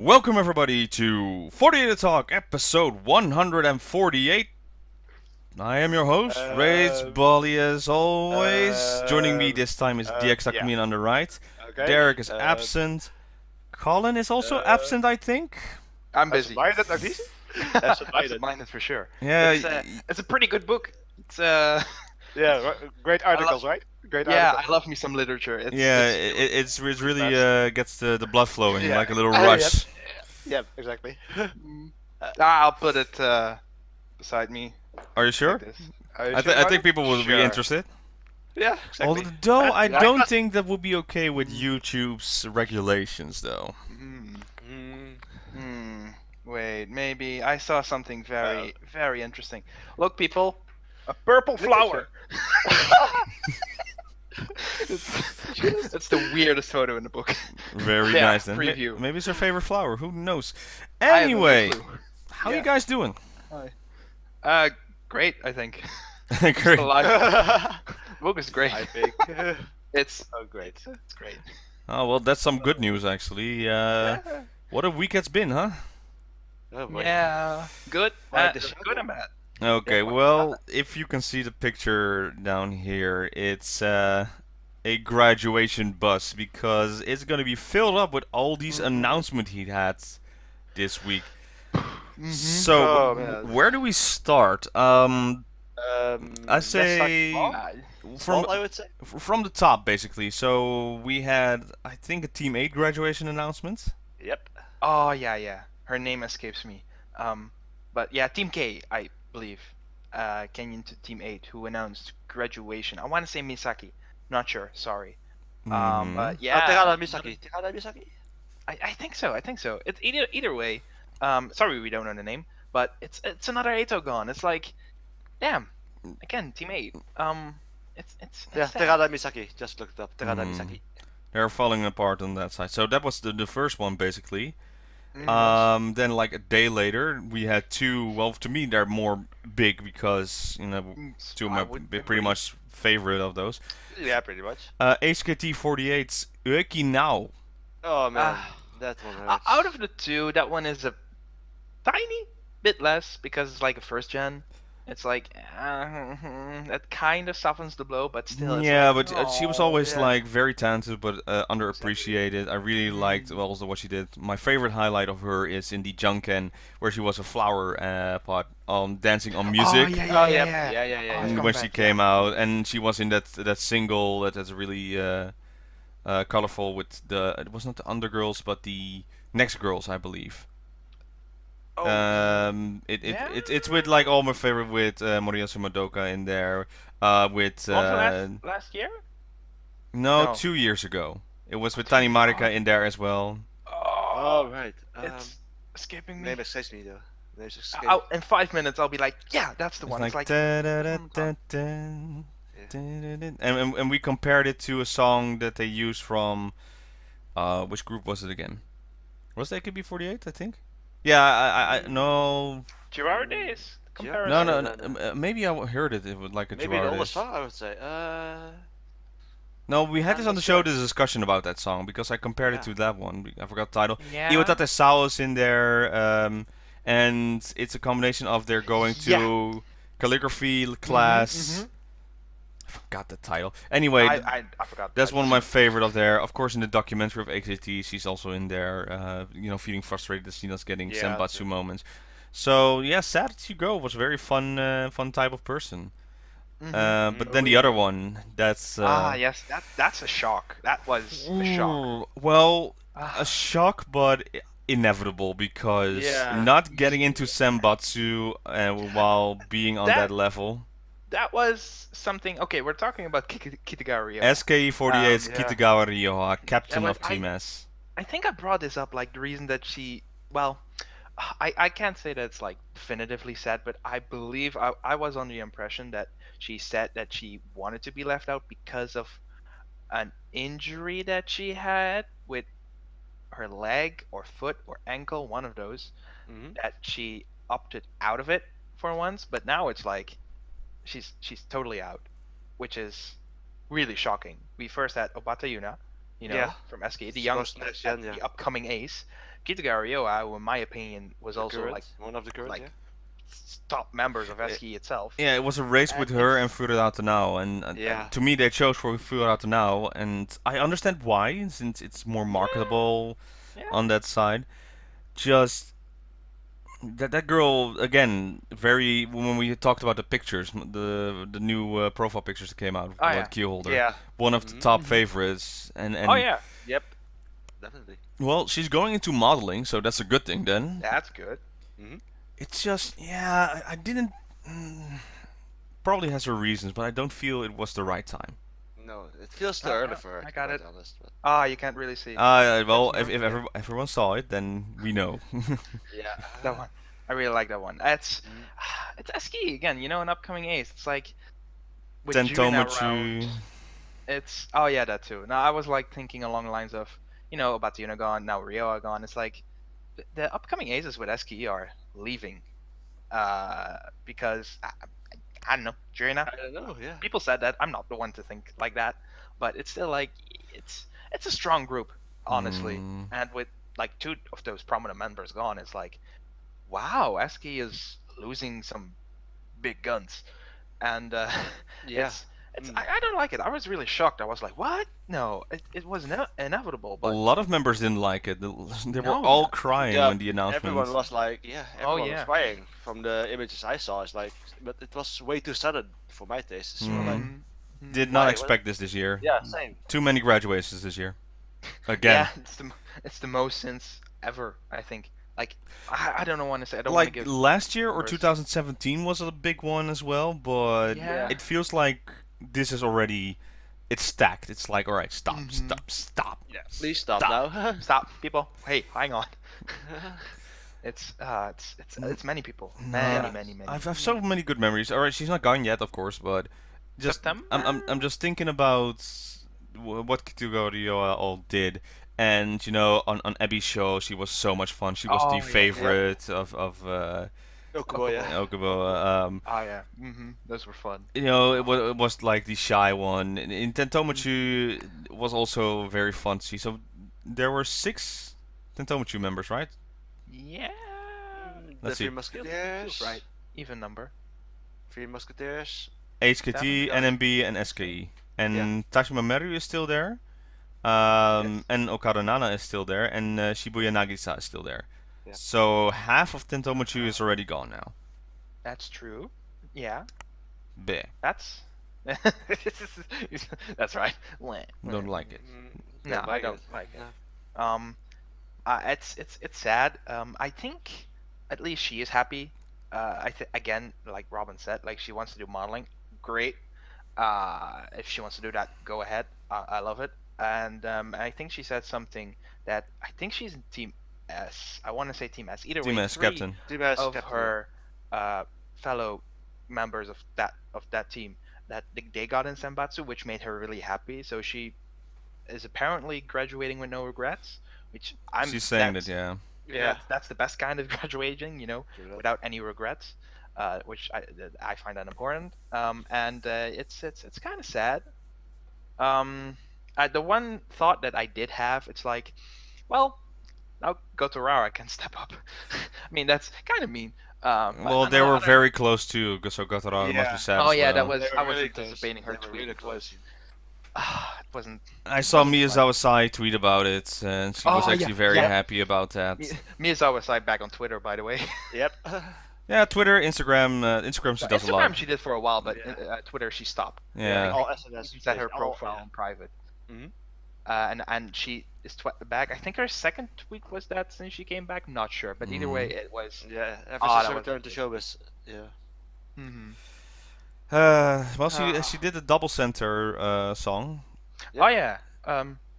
Welcome everybody to 48 Talk, episode 148. I am your host, Rage Bolly as always. Joining me this time is DX Yeah. Sakamichi on the right. Okay. Derek is absent. Colin is also absent, I think. I'm busy. Absent-minded, nog niet? Absent-minded for sure. Yeah, It's a pretty good book. It's Yeah, great articles, right? Great yeah, articles. I love me some literature. it's really gets the blood flowing, Yeah. like a little rush. Yeah, exactly. I'll put it beside me. Are you sure? Like this. I think people will be Sure. interested. Yeah, exactly. Although I Yeah. don't think that would be okay with YouTube's regulations, though. Wait, maybe I saw something very interesting. Look, people, a purple flower. It's the weirdest photo in the book. Very Yeah, nice then. preview. Maybe it's your favorite flower. Who knows? I have no Anyway, clue. how Yeah. you guys doing? Great, I think. Great. The book is great. I think. It's great. it's great. Oh well, that's some good news actually. What a week it's been, huh? Oh boy. Yeah, good. Right, the Good and bad. Okay, well, if you can see the picture down here, it's a graduation bus because it's gonna be filled up with all these announcements he had this week. So, Oh, man. where do we start? I say from I would say. from the top basically. So we had, I think, a Team 8 graduation announcement. Yep. Oh yeah. Her name escapes me. But yeah, Team K, I believe. Kenyan to Team 8, who announced graduation. I want to say Misaki. Not sure. Sorry. But yeah. Terada Misaki. I think so. It's either way. Sorry we don't know the name, but it's another Eto gone. It's like, damn. Again, Team 8. It's Yeah, sad. Terada Misaki. Just looked up. Terada Hmm. Misaki. They're falling apart on that side. So that was the first one basically. Mm. Then like a day later, we had two. Well, to me they're more big because two of I my would pretty agree. much favorite of those. Yeah, pretty much. HKT48's Ueki Now. Oh man, Ah. that one hurts. Out of the two, that one is a tiny bit less because it's like a first gen. It's like that kind of softens the blow, but still. It's Yeah, like, but she was oh, always yeah. like very talented, but underappreciated. I really liked also what she did. My favorite highlight of her is in the Junken, where she was a flower pot on dancing on music. Oh yeah. Oh, yeah. yeah. Oh, it's when coming she back, came yeah. out, and she was in that single that's really colorful with it was not the Undergirls but the Next Girls, I believe. Oh, It's with like all my favorite with Moriyasu Madoka in there. With also last year. no, No. 2 years ago. It was with Tani Marika in there as well. Oh Oh, right. it's escaping me. Name escapes me though. Name's escapes. In 5 minutes, I'll be like, yeah, that's the It's one. like, It's like, da-da-da-da-dun, da-da-da-dun. And we compared it to a song that they used from which group was it again? Was it AKB48? I think. Yeah, I no. Girard days Yeah. No, comparison. no, maybe I heard it with like a Maybe the oldest Girardish. song I would say. No, we had this I'm on not the show, sure. this discussion about that song, because I compared it Yeah. to that one. I forgot the title. Yeah. Iwatate Sao is in there, and it's a combination of they're going to calligraphy class. I forgot the title. Anyway, I forgot. that's that. one of my favorite of there. Of course, in the documentary of AKT, she's also in there. Feeling frustrated that she's not getting Yeah, senbatsu true. moments. So yeah, sad to go. Was a very fun, fun type of person. But then the other one, that's Yes, that's a shock. That was a shock. ooh, well, Ah. a shock, but inevitable because Yeah. not getting into senbatsu while being on that level. That was something. Okay, we're talking about Kitagawa. SKE48's Yeah. Kitagawa Ryoha, captain but of Team S. I think I brought this up like the reason that she. Well, I can't say that it's like definitively said, but I believe I was on the impression that she said that she wanted to be left out because of an injury that she had with her leg or foot or ankle, one of those, Mhm. that she opted out of it for once. But now it's like she's totally out, which is really shocking. We first had Obata Yuna, Yeah. from SK, the young, Supposed next gen, yeah. the upcoming ace. Kitaga Ryoa, who in my opinion was The also current, like one of the current, like yeah. top members of SKE itself. Yeah, it was a race with her and Fururata now, and Yeah. to me they chose for Fururata now, and I understand why, since it's more marketable Yeah. on that side. Just that girl again, very when we talked about the pictures, the new profile pictures that came out Oh, about yeah. Keyholder, Yeah. one of the top favorites, and Oh yeah, Yep. Definitely. well, she's going into modeling, so that's a good thing then. that's good. It's just, yeah, I didn't. Probably has her reasons, but I don't feel it was the right time. No, it feels too Oh, early yeah, for her, I to got be it. quite honest. But Ah, you can't really see Well, That's if more- everyone saw it, then we know. yeah. that one. I really like that one. It's SKE again. You know, an upcoming ace. It's like with June around. Tentomachi. It's oh yeah, that too. Now I was like thinking along the lines of, you know, about Yuna gone, now Ryoa gone. It's like the upcoming aces with SKE are leaving, because I don't know, Jurina. I don't know, yeah. People said that. I'm not the one to think like that, but it's still like it's a strong group, honestly. Mm. And with like two of those prominent members gone, it's like, wow, SKE is losing some big guns, and Yeah. I don't like it. I was really shocked. I was like, what? No, it was inevitable. A But lot of members didn't like it. They were No, all no. crying Yeah, when the announcement. Everyone was like, yeah, everyone yeah. was crying from the images I saw. It's like, but it was way too sudden for my taste. So like, Did not Why? expect this year. yeah, same. Too many graduations this year. Again. Yeah, it's the most since ever. I think. Like I don't want to say. I don't want to Like give. last year or numbers. 2017 was a big one as well, but Yeah. it feels like this is already it's stacked. It's like, all right, stop, Mhm. stop. Yeah, please stop Stop. now. Stop, people. Hey, hang on. It's many people. Many. I've so many good memories. All right, she's not gone yet, of course, but just September? I'm just thinking about what Kitugorio all did, and you know, on Abby's show, she was so much fun. She was Oh, the yeah. favorite of Okubo, yeah. Okubo. Oh yeah. Those were fun. You know, it was like the shy one. In Tentomachu was also very fun to see. So there were 6 Tentomachu members, right? Yeah. The Let's Three see. Musketeers. Right. Even number. Three Musketeers. HKT, Seven, NMB, and SKE. And Yeah. Tashima Meru is still there. Yes. And Okada Nana is still there. And Shibuya Nagisa is still there. Yeah. So half of Tentomachu is already gone now. That's true. Yeah. Bleh. That's. That's right. Don't like it. No, I like don't it. like it. Yeah. It's sad. I think at least she is happy. Again, like Robin said, like she wants to do modeling. Great. If she wants to do that, go ahead. I love it. And I think she said something that I think she's in Team S. I want to say Team S. Either Team way, S 3 captain. Team S of captain. her fellow members of that team that they got in Senbatsu, which made her really happy. So she is apparently graduating with no regrets, which She's saying that, yeah. Yeah. that's the best kind of graduating, you know, True that. without any regrets, which I find that important. And it's kind of sad. The one thought that I did have, it's like, well, now Gotorara can step up. I mean, that's kind of mean. Well, they were very close too, so Gotara must Yeah. be sad Oh as yeah, well. that was. They were I was really close. anticipating her They were tweet. really It was. close. It wasn't. I saw wasn't Miyazawa Sai tweet about it, and she was Oh, actually yeah, very yeah. happy about that. Miyazawa side back on Twitter, by the way. Yep. Yeah, Twitter, Instagram, Instagram she does a lot. Instagram she did for a while, but Yeah. Twitter she stopped. Yeah. All SNS. She set her all- profile yeah. on private. Mhm. And she is back. I think her second tweet was that since she came back. Not sure, but either way, it was. Yeah. Ever Oh, since that her was return to showbiz. Yeah. Mhm. Well, she did a double center song. Oh yeah,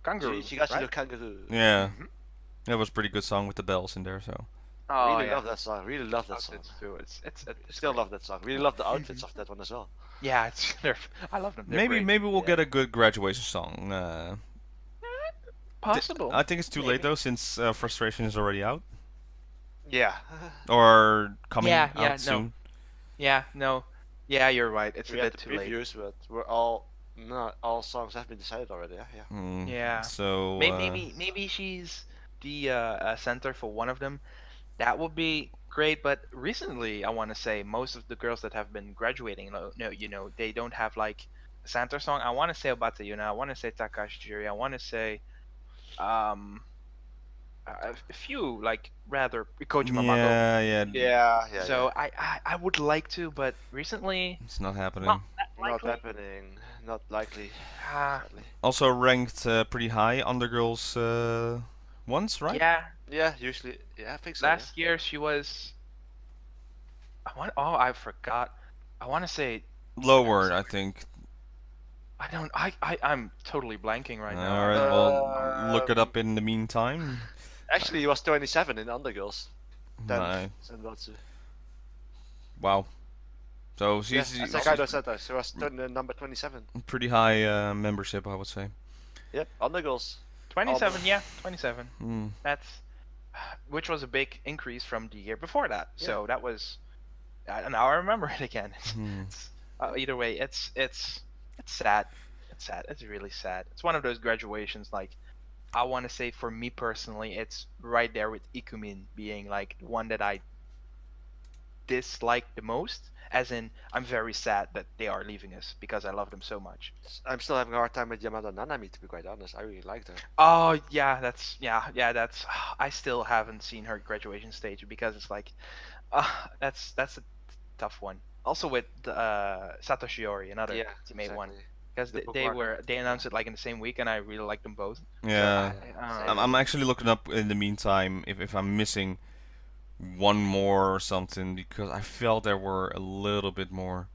Kangaroo. She got to right? do kangaroo. Yeah, Mhm. that was a pretty good song with the bells in there. So Oh Really yeah. love that song. Really love that song. Outfits too. It's Still love that song. Really love the outfits of that one as well. Yeah, I love them. They're maybe great. maybe we'll Yeah. get a good graduation song. Possible. I think it's too late Maybe. though, since Frustration is already out Yeah. or coming Yeah, out yeah, no. soon. Yeah, no. Yeah, you're right. It's we a had bit the too late. previews, but not all songs have been decided already. Yeah. Mm, Yeah. So Maybe she's the center for one of them, that would be great. But recently, I want to say most of the girls that have been graduating, they don't have like a center song. I want to say Obata Yuna. I want to say Takashi Jiri. I want to say um a few like rather Kojima Mako. Yeah. Yeah. So I would like to, but recently It's not happening. not that Not likely. happening. Not likely. Ah, Sadly. Also ranked pretty high on the girls once, right? yeah. Yeah, usually. Yeah, I think so. Last year she was. I forgot. I want to say. Lower, I think. I don't. I'm totally blanking right now. All right. Well, look it up in the meantime. Actually, he was 27 in Undergirls. Nice. Senbotsu. Wow. So Yeah, she's as Kaido said that. She was number 27. pretty high membership, I would say. Yep, Undergirls. 27. Yeah, 27. Hmm. That's which was a big increase from the year before that. So that was. Now I remember it again. Either way, it's sad. It's sad. It's really sad. It's one of those graduations. Like, I want to say for me personally, it's right there with Ikumin being like the one that I dislike the most. As in, I'm very sad that they are leaving us because I love them so much. I'm still having a hard time with Yamada Nanami, to be quite honest. I really liked her. Oh yeah, that's. I still haven't seen her graduation stage because it's like, that's a tough one. Also with Satoshi Ori, another Yeah, teammate one, exactly. because The they bookmark. announced it like in the same week, and I really like them both. Yeah. So, I'm actually looking up in the meantime if I'm missing one more or something, because I felt there were a little bit more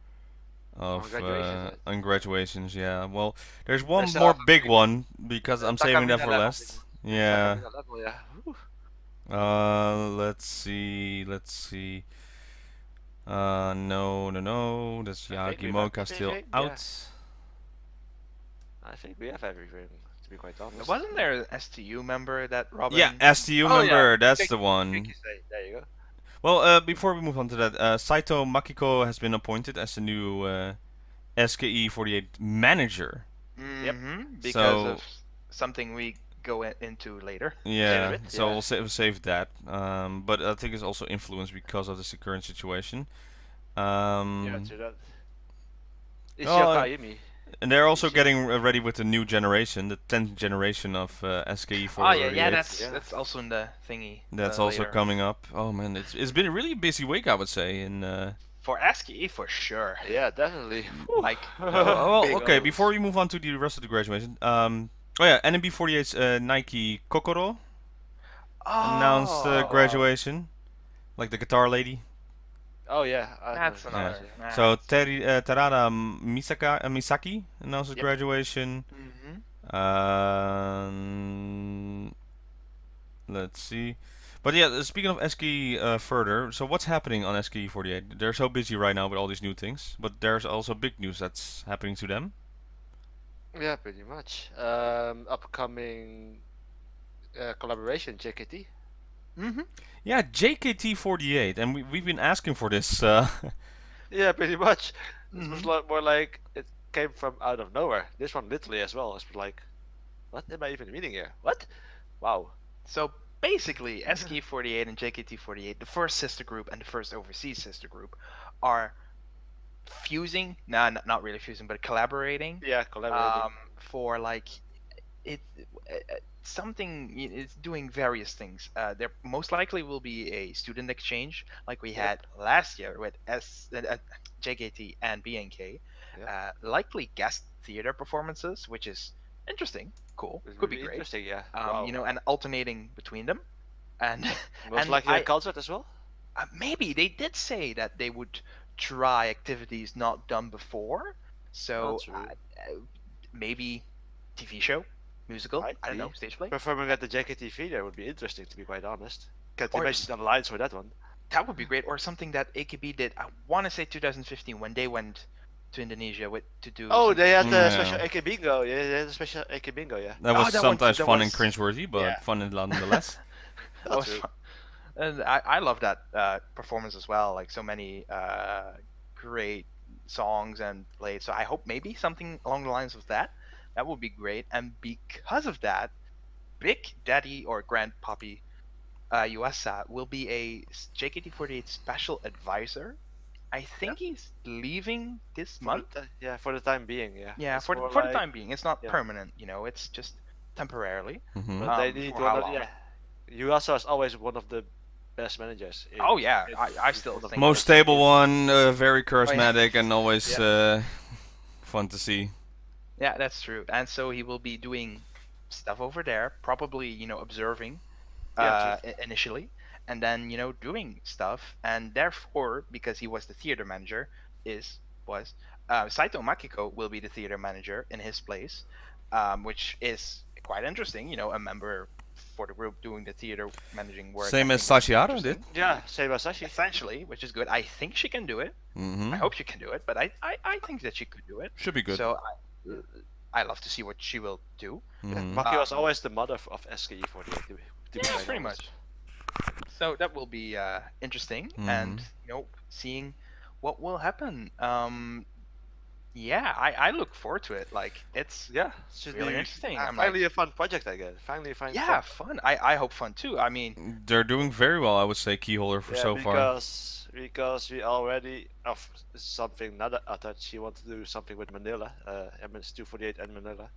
of graduations, on graduations. Yeah. Well, there's one There's more another big big- one because I'm saving that Takamina for level, last. Yeah. Takamina level, yeah. Whew. Let's see. No. That's I think we Yagimoka have still everything, yeah. out. I think we have everything, to be quite honest. wasn't there an STU member that Robin? Yeah, STU Oh, yeah. member. That's Thank the you, one. There you go. Well, before we move on to that, Saito Makiko has been appointed as the new SKE48 manager. Because So- of something we go into later. Yeah, bit, so yeah. we'll save that. But I think it's also influenced because of the current situation. Yeah, to that. It's oh, Yokai And they're also Is it- getting ready with the new generation, the 10th generation of SKE48. Oh yeah, Yeah. that's also in the thingy. That's also later. coming up. Oh man, it's been a really busy week, I would say. In For SKE for sure. Yeah, definitely. Like, well, big okay. O's. Before we move on to the rest of the graduation, oh yeah, NMB48's Nike Kokoro announced graduation, like the guitar lady. Oh yeah, I That's know. another. Yeah. So Terada Misaki announced his Yep. graduation. Mm-hmm. Let's see. But yeah, speaking of SKE further, so what's happening on SKE48? They're so busy right now with all these new things, but there's also big news that's happening to them. Yeah, pretty much. Upcoming collaboration, JKT. Mm-hmm. Yeah, JKT48, and we've been asking for this. Yeah, pretty much. It was Mhm. a lot more like it came from out of nowhere. This one literally as well. It's like, what am I even reading here? What? Wow. So basically, SKE48 and JKT48, the first sister group and the first overseas sister group, are fusing. Nah, not really fusing, but collaborating. Yeah, collaborating. For like something. It's doing various things. There most likely will be a student exchange, like we had last year with JKT and BNK. Likely guest theater performances, which is interesting, cool, It's could be really great. interesting, yeah. Wow. And alternating between them, and Most and likely I- a concert as well. maybe they did say that they would try activities not done before. So That's true. maybe TV show, musical. Might I don't be. know, stage play. Performing at the JKT theater would be interesting, to be quite honest. Can't Or imagine the lines for that one. That would be great. Or something that AKB did. I want to say 2015 when they went to Indonesia to do. Oh, some- they had the Yeah. special AK bingo. Yeah, they had the special AK bingo. Yeah. That was that one- sometimes that fun and was- cringeworthy, but yeah. fun nonetheless. that was True. fun. And I love that performance as well. Like so many great songs and played. So I hope maybe something along the lines of that. That would be great. And because of that, Big Daddy or Grandpappy Yuasa will be a JKT48 special advisor. I think he's leaving this month. For the time being, yeah. Yeah, It's for more the like- time being, it's not yeah. permanent. It's just temporarily. Mhm. But they need For one how of, long? yeah. Yuasa is always one of the best managers. Oh, yeah, I still one of the think Most best stable managers. one, very charismatic, and always fun to see. Yeah, that's true. And so he will be doing stuff over there, probably observing Yeah, initially, and then doing stuff. And therefore, because he was the theater manager, Saito Makiko will be the theater manager in his place, which is quite interesting. A member for the group doing the theater managing work. Same I as think is Sashiara interesting. did. Yeah, same as Sashi. Essentially, which is good. I think she can do it. Hmm. I hope she can do it, but I think that she could do it. Should be good. So I love to see what she will do. Mhm. Maki was always the mother of SKE48. To be Yeah, quite pretty honest. much. So that will be interesting, and seeing what will happen. Yeah, I look forward to it. Like it's Yeah, should really be interesting. I'm finally like, a fun project again. Finally, yeah, fun. I hope fun too. I mean, They're doing very well, I would say, Keyholder for so far. Because we already of something not She wants to do something with Manila, MS248 and Manila.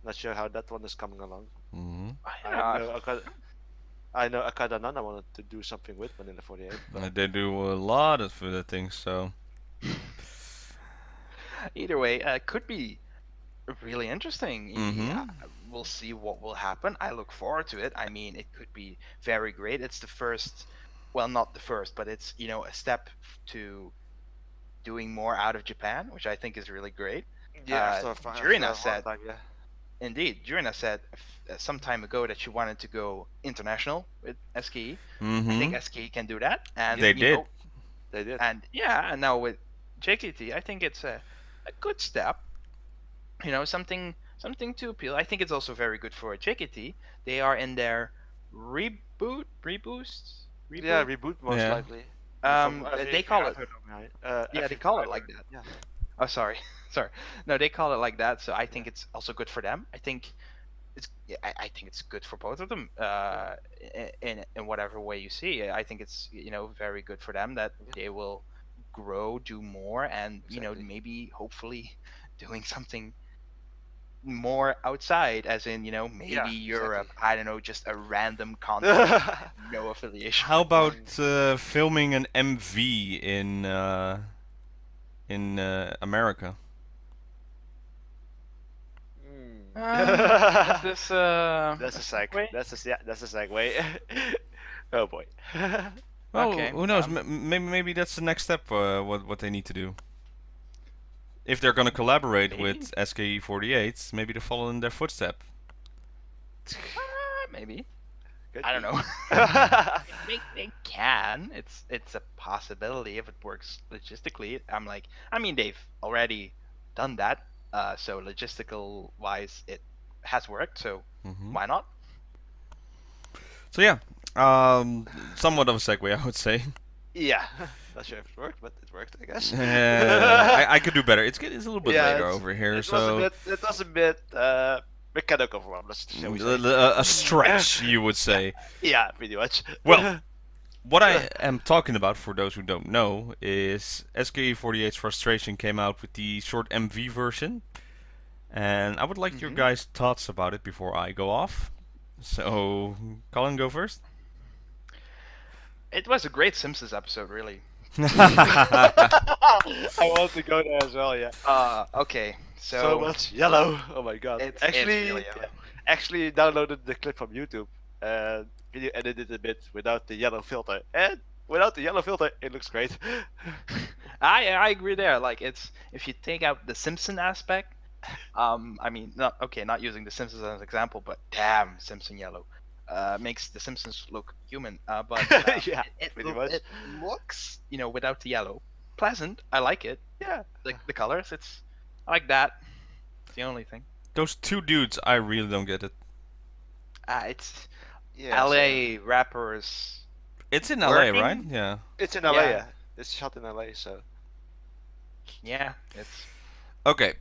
Not sure how that one is coming along. Hmm. I know Akada Nana wanted to do something with Manila 48. But They do a lot of things, so. either way, could be really interesting. Yeah, we'll see what will happen. I look forward to it. I mean, it could be very great. It's the first, well, not the first, but it's a step to doing more out of Japan, which I think is really great. Jurina said, indeed, Jurina said some time ago that she wanted to go international with SKE. I think SKE can do that, and They did. They did. And yeah, and now with JKT, I think it's a good step. Something to appeal. I think it's also very good for JKT. They are in their reboot. Yeah, reboot most Yeah. likely. They call it. They call it like that. Yeah. Oh, sorry. No, they call it like that. So I think it's also good for them. I think it's good for both of them. In whatever way you see, I think it's very good for them that they will grow, do more, and maybe hopefully doing something more outside, as in maybe Europe. I don't know, just a random continent, no affiliation. How about filming an MV in America? Is this That's a segue. That's a segue. Oh boy. Well, Okay, who knows? Maybe that's the next step. What they need to do. If they're gonna collaborate Maybe. with SKE48, maybe to follow in their footstep. Maybe. Could I don't be. know. They can. It's a possibility if it works logistically. I mean, they've already done that. So logistical wise, it has worked. So why not? So yeah, somewhat of a segue, I would say. Yeah. Not sure if it worked, but it worked, I guess. I could do better. It's a little bit later over here, it so it was a bit mechanical for us, shall we say. a stretch, you would say. Yeah, pretty much. Well, what I am talking about, for those who don't know, is SKE48's Frustration came out with the short MV version, and I would like your guys' thoughts about it before I go off. So, Colin, go first. It was a great Simpsons episode, really. I want to go there as well, yeah. Okay, So much yellow. Oh my god. It's Actually, really yellow. actually downloaded the clip from YouTube and video edited a bit without the yellow filter. And without the yellow filter, it looks great. I agree there. Like, it's, if you take out the Simpson aspect, I mean, not using the Simpsons as an example, but damn, Simpson yellow makes the Simpsons look human. But Yeah, it pretty much. looks, without the yellow, pleasant. I like it. Yeah. The colors, I like that. It's the only thing. Those two dudes, I really don't get it. It's Yeah, LA rappers. It's in LA, Working? right? Yeah. It's in LA, Yeah. yeah. It's shot in LA, so. Yeah, it's Okay.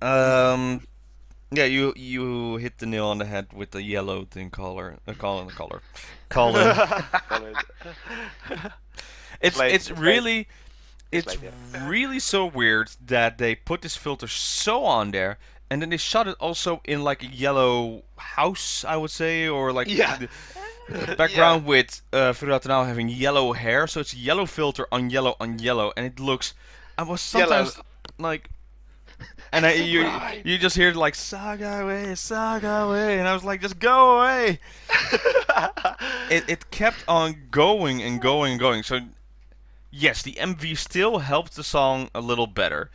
Um, Yeah, you hit the nail on the head with the yellow thing color. Colin. Colin. It's like- it's it's like- really it's it's like that. really so weird that they put this filter so on there, and then they shot it also in like a yellow house, I would say, or like Yeah. the background with Furata now having yellow hair, so it's yellow filter on yellow, and it looks. I was sometimes like, and you just hear like Saga away, and I was like, just go away. It kept on going and going and going. So yes, the MV still helped the song a little better.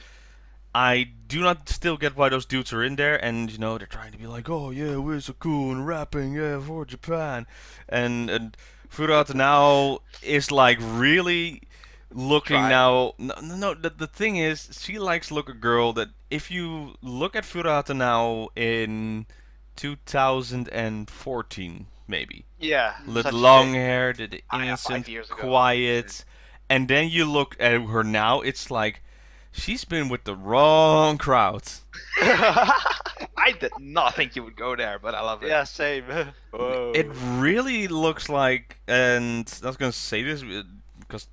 I do not still get why those dudes are in there, and you know they're trying to be like, oh yeah, we're so cool and rapping, yeah, for Japan, and Furata now is like really looking Trying. now. No, the thing is, she likes to look a girl that if you look at Furata now in 2014 maybe, Yeah. with such a long thing. hair, the Ah, yeah, 5 innocent, years ago. quiet, and then you look at her now, it's like she's been with the wrong crowd. I did not think you would go there, but I love it. Yeah, same. Whoa. It really looks like, and I was gonna say this because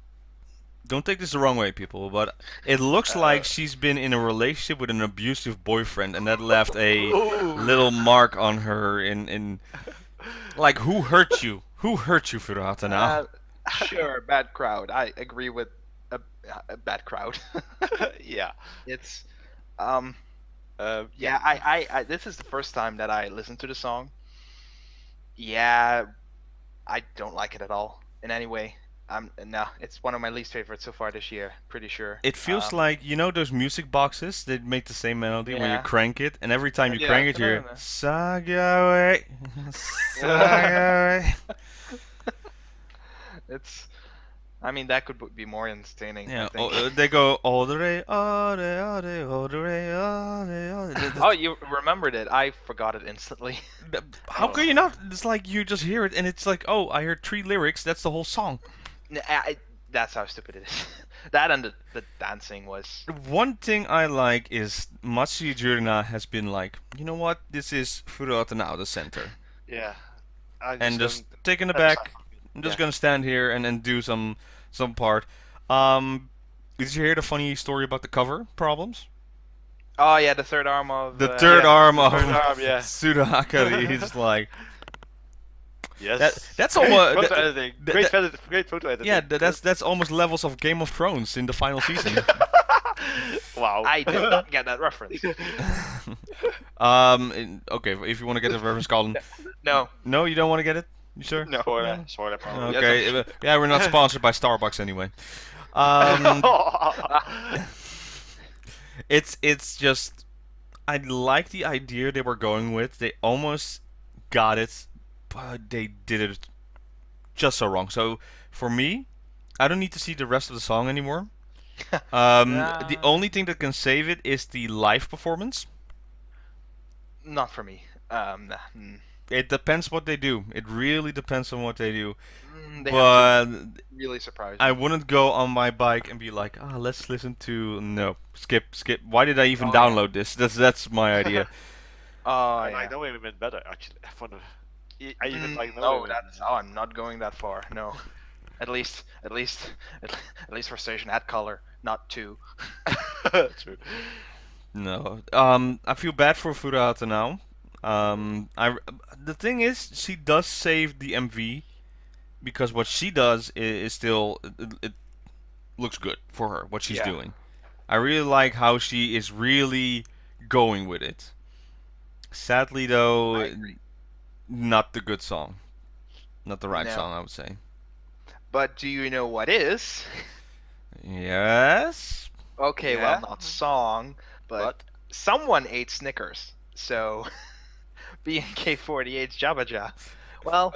don't take this the wrong way, people, but it looks like she's been in a relationship with an abusive boyfriend, and that left a little mark on her. In like, who hurt you? Who hurt you, Furata? Now? Sure, bad crowd. I agree with a bad crowd. Yeah. It's Yeah. yeah, I this is the first time that I listened to the song. Yeah, I don't like it at all in any way. No, it's one of my least favorites so far this year. Pretty sure. It feels like, you know those music boxes that make the same melody when you Yeah. crank it, and every time you Yeah. crank it, you're Yeah. Sagawe, Sagawe. It's. I mean, that could be more entertaining. I Yeah, think. they go all the way, all the way, all the way, all the way. Oh, you remembered it. I forgot it instantly. How can you not? It's like you just hear it, and it's like, oh, I heard 3 lyrics. That's the whole song. That's how stupid it is. That and the dancing was. One thing I like is Matsuya Jurina has been like, you know what? This is Furata now, the center, Yeah. and just taking it that's back. I'm just yeah. gonna stand here and do some part. Did you hear the funny story about the cover problems? Oh yeah, the third arm of. The third arm of third arm, yeah. Sudahakari is like. Yes. That's Great almost photo editing. Great photo editing. yeah. That's almost levels of Game of Thrones in the final season. Wow. I did not get that reference. Okay, if you want to get the reference, Colin. No. No, you don't want to get it. You sure? No. Spoiler. Probably. Okay. Yeah, we're not sponsored by Starbucks anyway. It's just I like the idea they were going with. They almost got it, but they did it just so wrong. So for me, I don't need to see the rest of the song anymore. The only thing that can save it is the live performance. Not for me. Nah, It depends what they do. It really depends on what they do. they have to But really surprise I me. wouldn't go on my bike and be like, let's listen to no, skip. Why did I even Oh, yeah. download this? That's my idea. Oh I yeah. like No Women better actually. I even like No No, Women. that's. Oh, I'm not going that far. No. At least for station had color, not 2. True. No. I feel bad for Furata now. The thing is, she does save the MV because what she does is still it looks good for her. What she's Yeah. doing, I really like how she is really going with it. Sadly, though, I agree. not the good song, not the right No. song, I would say. But do you know what is? Yes. Okay, Yeah. well, not song, but What? someone ate Snickers. So, BNK48's Jabaja. Well,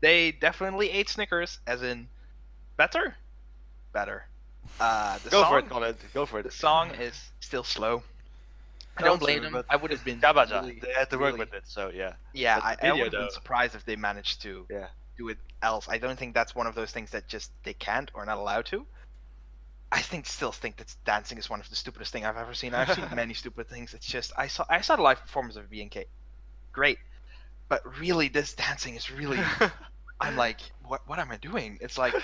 they definitely ate Snickers, as in better. The Go song, for it, Colin. Go for The it. song is still slow. I No, don't blame true, them. but I would have been Jabaja. really, They had to work really- with it, so yeah. Yeah, But I the video, would have been though. surprised if they managed to Yeah. do it else. I don't think that's one of those things that just they can't or not allowed to. still think that dancing is one of the stupidest thing I've ever seen. I've seen many stupid things. It's just I saw the live performance of BNK, great, but really this dancing is really. I'm like, what am I doing? It's like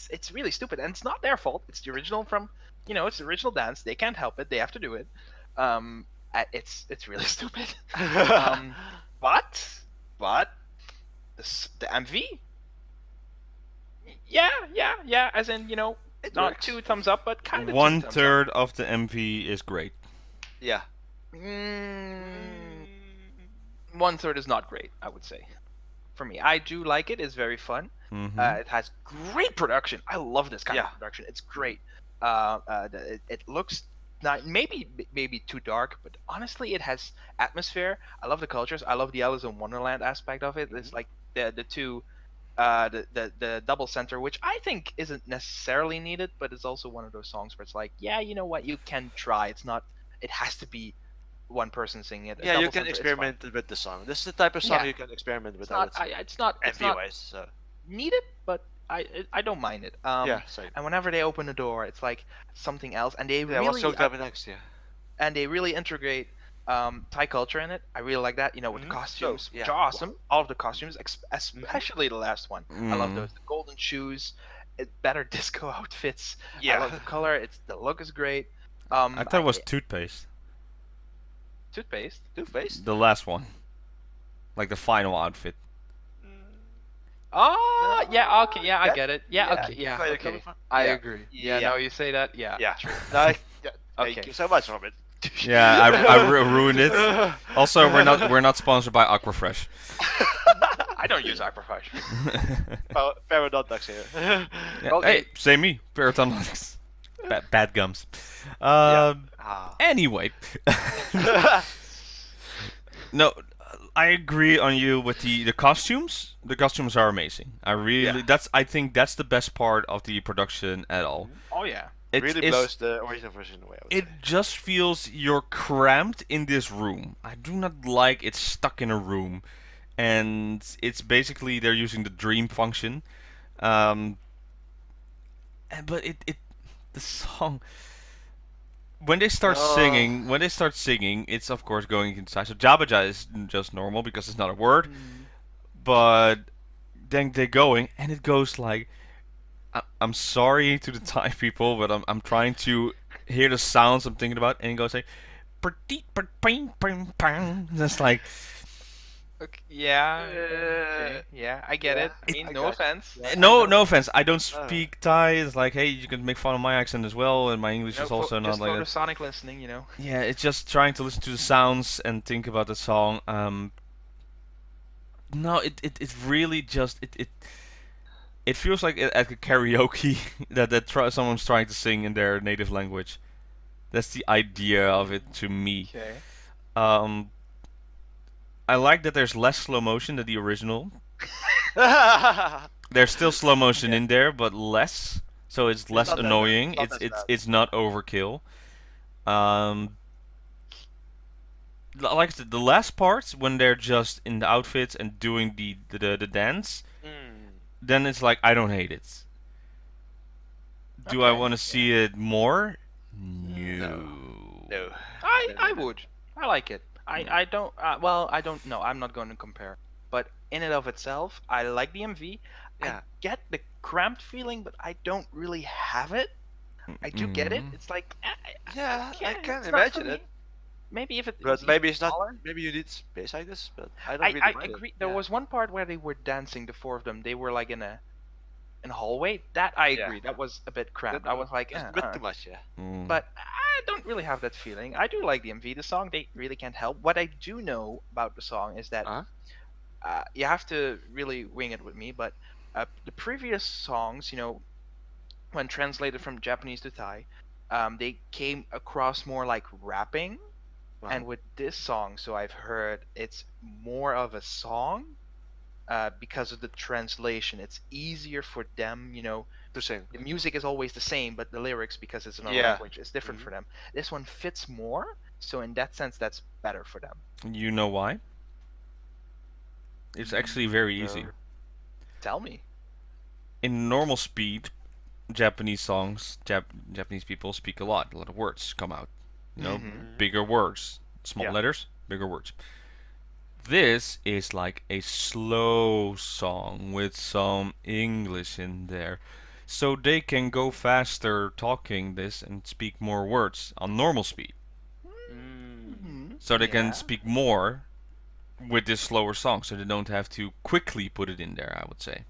it's really stupid, and it's not their fault. It's the original it's the original dance. They can't help it. They have to do it. It's really stupid. But the MV, yeah. As in, It not works. 2 thumbs up, but kind of 1/3 of the MV is great. Yeah. 1/3 is not great, I would say. For me, I do like it. It's very fun. It has great production. I love this kind of production. It's great. It looks not maybe too dark, but honestly, it has atmosphere. I love the cultures. I love the Alice in Wonderland aspect of it. It's like the two, the double center, which I think isn't necessarily needed, but it's also one of those songs where it's like, yeah, you know what, you can try. It's not. It has to be one person singing it. Yeah, you can experiment with the song. This is the type of song you can experiment with. It's not MV-wise, so needed, but I don't mind it. yeah, same. And whenever they open the door, it's like something else, and they Yeah, what's coming next? Yeah. and they really integrate Thai culture in it. I really like that. With the costumes, So, yeah. which are awesome. All of the costumes, especially the last one. I love those. The golden shoes, better disco outfits. Yeah. I love the color. The look is great. I thought it was toothpaste. Toothpaste. Toothpaste. The last one. Like the final outfit. Oh, yeah, okay, yeah, I get it. Yeah, yeah, okay, yeah, where you're okay. coming from? I Yeah. agree. Yeah, Yeah. now you say that, yeah. Yeah. True. No, thank Okay. you so much, Robin. Yeah, I ruined it. Also, we're not sponsored by Aquafresh. I don't use Aquafresh. Oh, Paradox here. Yeah, Okay. Hey, say me. Paratonix. Bad gums. Anyway. No, I agree on you with the costumes. The costumes are amazing. I think that's the best part of the production at all. Oh yeah. It really blows the original version away. I would It say. just feels you're cramped in this room. I do not like it's stuck in a room, and it's basically they're using the dream function. But the song when they start singing, it's of course going inside. So Jabaja is just normal because it's not a word, but then they're going and it goes like. I'm sorry to the Thai people, but I'm trying to hear the sounds I'm thinking about, and it goes like, that's like, Okay, yeah. Okay, yeah, I get it. I mean, no offense. no offense. I don't speak Thai. It's like, hey, you can make fun of my accent as well, and my English is also not just like for that. the sonic listening, Yeah, it's just trying to listen to the sounds and think about the song. No, it really just it feels like at a karaoke that someone's trying to sing in their native language. That's the idea of it to me. Okay. I like that there's less slow motion than the original. There's still slow motion in there, but less, so it's less not that annoying. bad. It's not overkill. Like I said, the last parts when they're just in the outfits and doing the dance, then it's like I don't hate it. Do I want to see it more? No. No. I would. I like it. I don't. Well, I don't know. I'm not going to compare. But in and of itself, I like the MV. Yeah. I get the cramped feeling, but I don't really have it. I do get it. It's like. Yeah, I can it's not imagine for it. me. Maybe if it. But was maybe even it's not. smaller. Maybe you need space like this, but I don't really I mind agree. it. There was one part where they were dancing, the 4 of them. They were like in a hallway. That I agree. Yeah. That was a bit cramped. I was like, It's a bit too much, yeah. But I don't really have that feeling. I do like the MV. The song, they really can't help. What I do know about the song is that you have to really wing it with me. But the previous songs, when translated from Japanese to Thai, they came across more like rapping. Wow. And with this song, so I've heard it's more of a song because of the translation. It's easier for them, To sing. the music is always the same, but the lyrics, because it's another Yeah. language, is different for them. This one fits more, so in that sense, that's better for them. You know why? It's actually very easy. Tell me. In normal speed, Japanese songs, Japanese people speak a lot of words come out. You know, Mhm. bigger words, small Yeah. letters, bigger words. This is like a slow song with some English in there. So they can go faster talking this and speak more words on normal speed. Mhm. So they can Yeah. speak more with this slower song, so they don't have to quickly put it in there, I would say.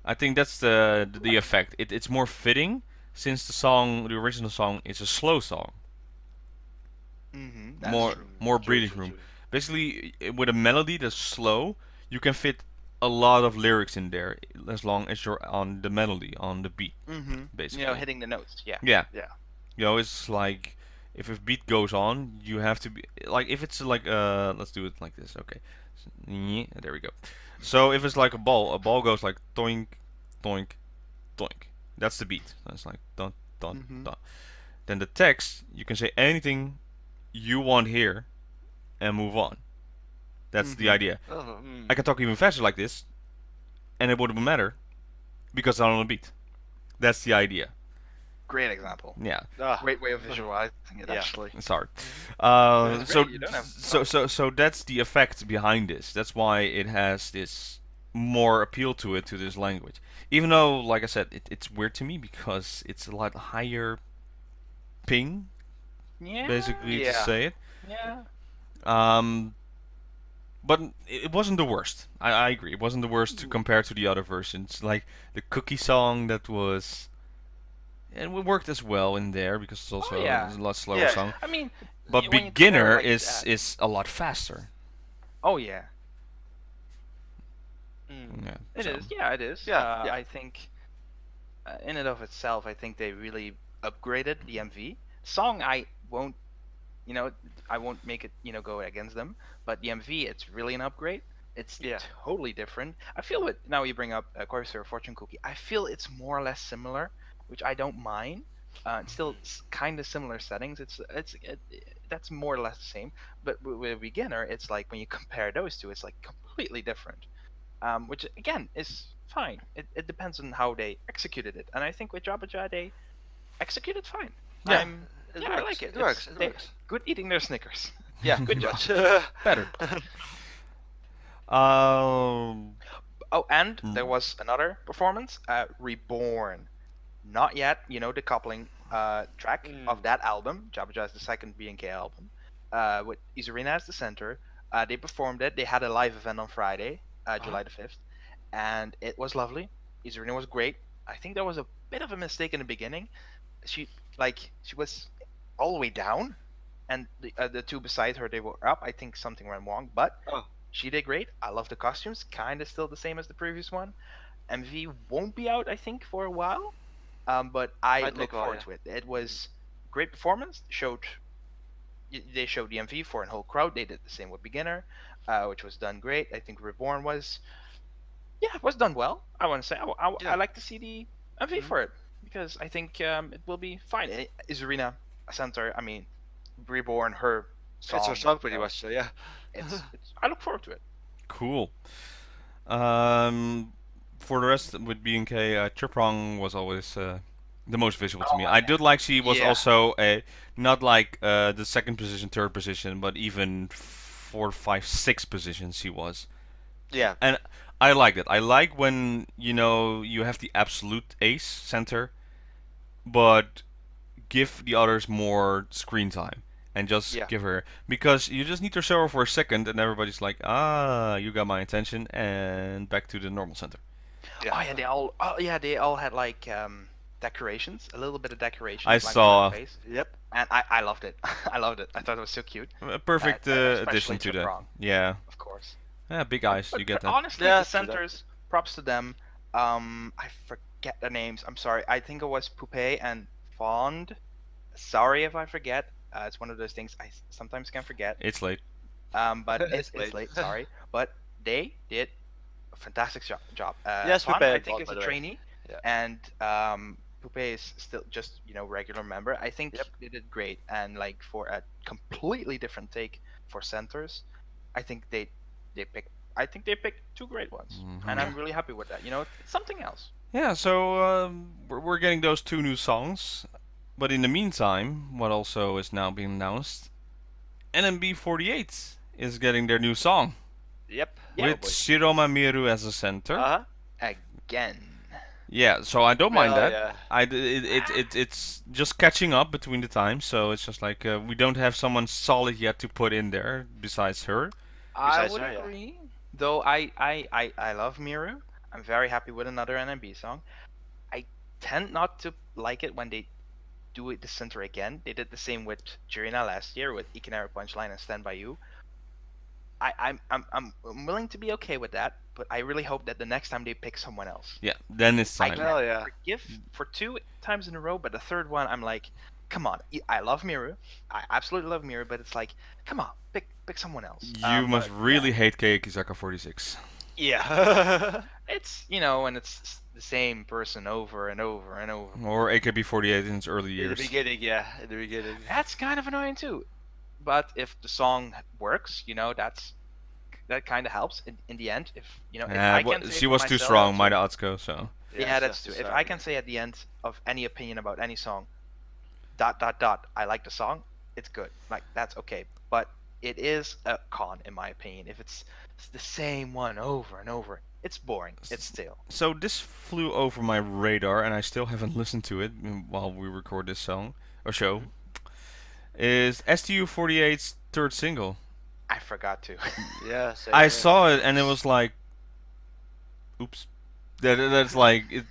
I think that's the effect. It's more fitting since the original song, is a slow song. That's More true. more True, breathing true, room. true. Basically, with a melody that's slow, you can fit a lot of lyrics in there as long as you're on the melody, on the beat, basically. Hitting the notes. Yeah. Yeah, Yeah. it's like if a beat goes on, you have to be like if it's like let's do it like this. Okay, there we go. So if it's like a ball goes like doink, doink, doink. That's the beat. That's like dun dun Mhm. dun. Then the text, you can say anything you want here and move on. That's the Mhm. idea. Oh, I can talk even faster like this, and it wouldn't matter because I'm on a beat. That's the idea. Great example. Yeah. Great way of visualizing it, Yeah. actually. Sorry. It's So great. You don't have. so that's the effect behind this. That's why it has this more appeal to it, to this language. Even though, like I said, it's weird to me because it's a lot higher ping, Yeah. basically, to Yeah. say it. Yeah. Um, but it wasn't the worst. I agree. It wasn't the worst to compare to the other versions. Like the cookie song that was, and it worked as well in there because it's also yeah. a lot slower Yeah. song. I mean, But when you compare it beginner like is that. is a lot faster. Oh yeah. Yeah. It so. is. Yeah, it is. Yeah, yeah. I think, in and of itself, I think they really upgraded the MV song. I won't, I won't make it, go against them. But the MV, it's really an upgrade. It's Yeah. totally different. I feel it now. You bring up Corsair Fortune Cookie. I feel it's more or less similar, which I don't mind. It's still kind of similar settings. That's more or less the same. But with a beginner, it's like when you compare those two, it's like completely different. Which again is fine. It depends on how they executed it, and I think with Jabaja they executed fine. Yeah. It I works. like it. It works. It They works. good eating their Snickers. Yeah. Good job. Better. Um. Oh, and there was another performance, Reborn. Not yet, the coupling track of that album. Jabaja is the second BNK album, with Izurina as the center. They performed it. They had a live event on Friday, July the 5th, and it was lovely. Izurina was great. I think there was a bit of a mistake in the beginning. She was all the way down, and the two beside her, they were up. I think something went wrong, but Oh. she did great. I love the costumes, kind of still the same as the previous one. MV won't be out, I think, for a while, but I Might take look a while, forward to it. It was great performance. They showed the MV for a whole crowd. They did the same with Beginner, which was done great. I think Reborn was, it was done well. I want to say I Yeah. like to see the MV for it because I think it will be fine. Izurina a center. I mean, Reborn, her song. It's her song pretty much. So yeah. It's I look forward to it. Cool. For the rest with BNK, Triprong was always the most visual to me. I did like she was Yeah. also a not like the second position, third position, but even 4, 5, 6 positions she was. Yeah. And I liked it. I like when you have the absolute ace center, but give the others more screen time and just Yeah. give her, because you just need to show her for a second and everybody's like, you got my attention, and back to the normal center. Yeah. Oh yeah, they all had like decorations, a little bit of decoration. I like on saw their face, Yep. and I loved it. I loved it. I thought it was so cute. a perfect Especially addition to that. Chaperone, Yeah. of course. Yeah, big eyes, But, you get but that. honestly, Yeah, the true that. centers, props to them. I forget their names. I'm sorry. I think it was Poupée and Fond. Sorry if I forget. It's one of those things I sometimes can forget. It's late. But It's it's late. late. Sorry, but they did a fantastic job. Yes, Fond, Poupée I and think Fond, is by a the way. trainee, Yeah. and Poupée is still just regular member. I think Yep. they did great, and like for a completely different take for centers, I think they picked. I think they picked two great ones, and I'm really happy with that. It's something else. Yeah, so we're getting those 2 new songs. But in the meantime, what also is now being announced, NMB48 is getting their new song. Yep. Yeah, With boy. Shiroma Miru as a center. Uh huh. again. Yeah, so I don't mind Well, that. yeah. It's just catching up between the times, so it's just like we don't have someone solid yet to put in there besides her. I Besides would her, yeah. agree. Though I love Miru. I'm very happy with another NMB song. I tend not to like it when they do it the center again. They did the same with Jirina last year with Ikinari Punchline and Stand By You. I'm willing to be okay with that, but I really hope that the next time they pick someone else. Yeah, then it's I time. can Well, yeah. forgive for 2 times in a row, but the third one I'm like, come on. I love Miru. I absolutely love Miru, but it's like, come on, pick someone else. You must But, really yeah. hate Kayakizaka46. Yeah. It's and it's the same person over and over and over. Or AKB48 in its early In the years. beginning, yeah. In the beginning. That's kind of annoying too. But if the song works, that kind of helps in the end. If if I can say She for was too myself- strong, Maida Atsuko, so. Yeah, that's just true. to If start, I yeah. can say at the end of any opinion about any song, ... I like the song, it's good. Like that's okay. But it is a con in my opinion. If it's the same one over and over, it's boring. It's stale. So this flew over my radar, and I still haven't listened to it while we record this song or show. Is STU48's third single? I forgot to. Yeah, same I here. saw it, and it was like, oops. That's like it.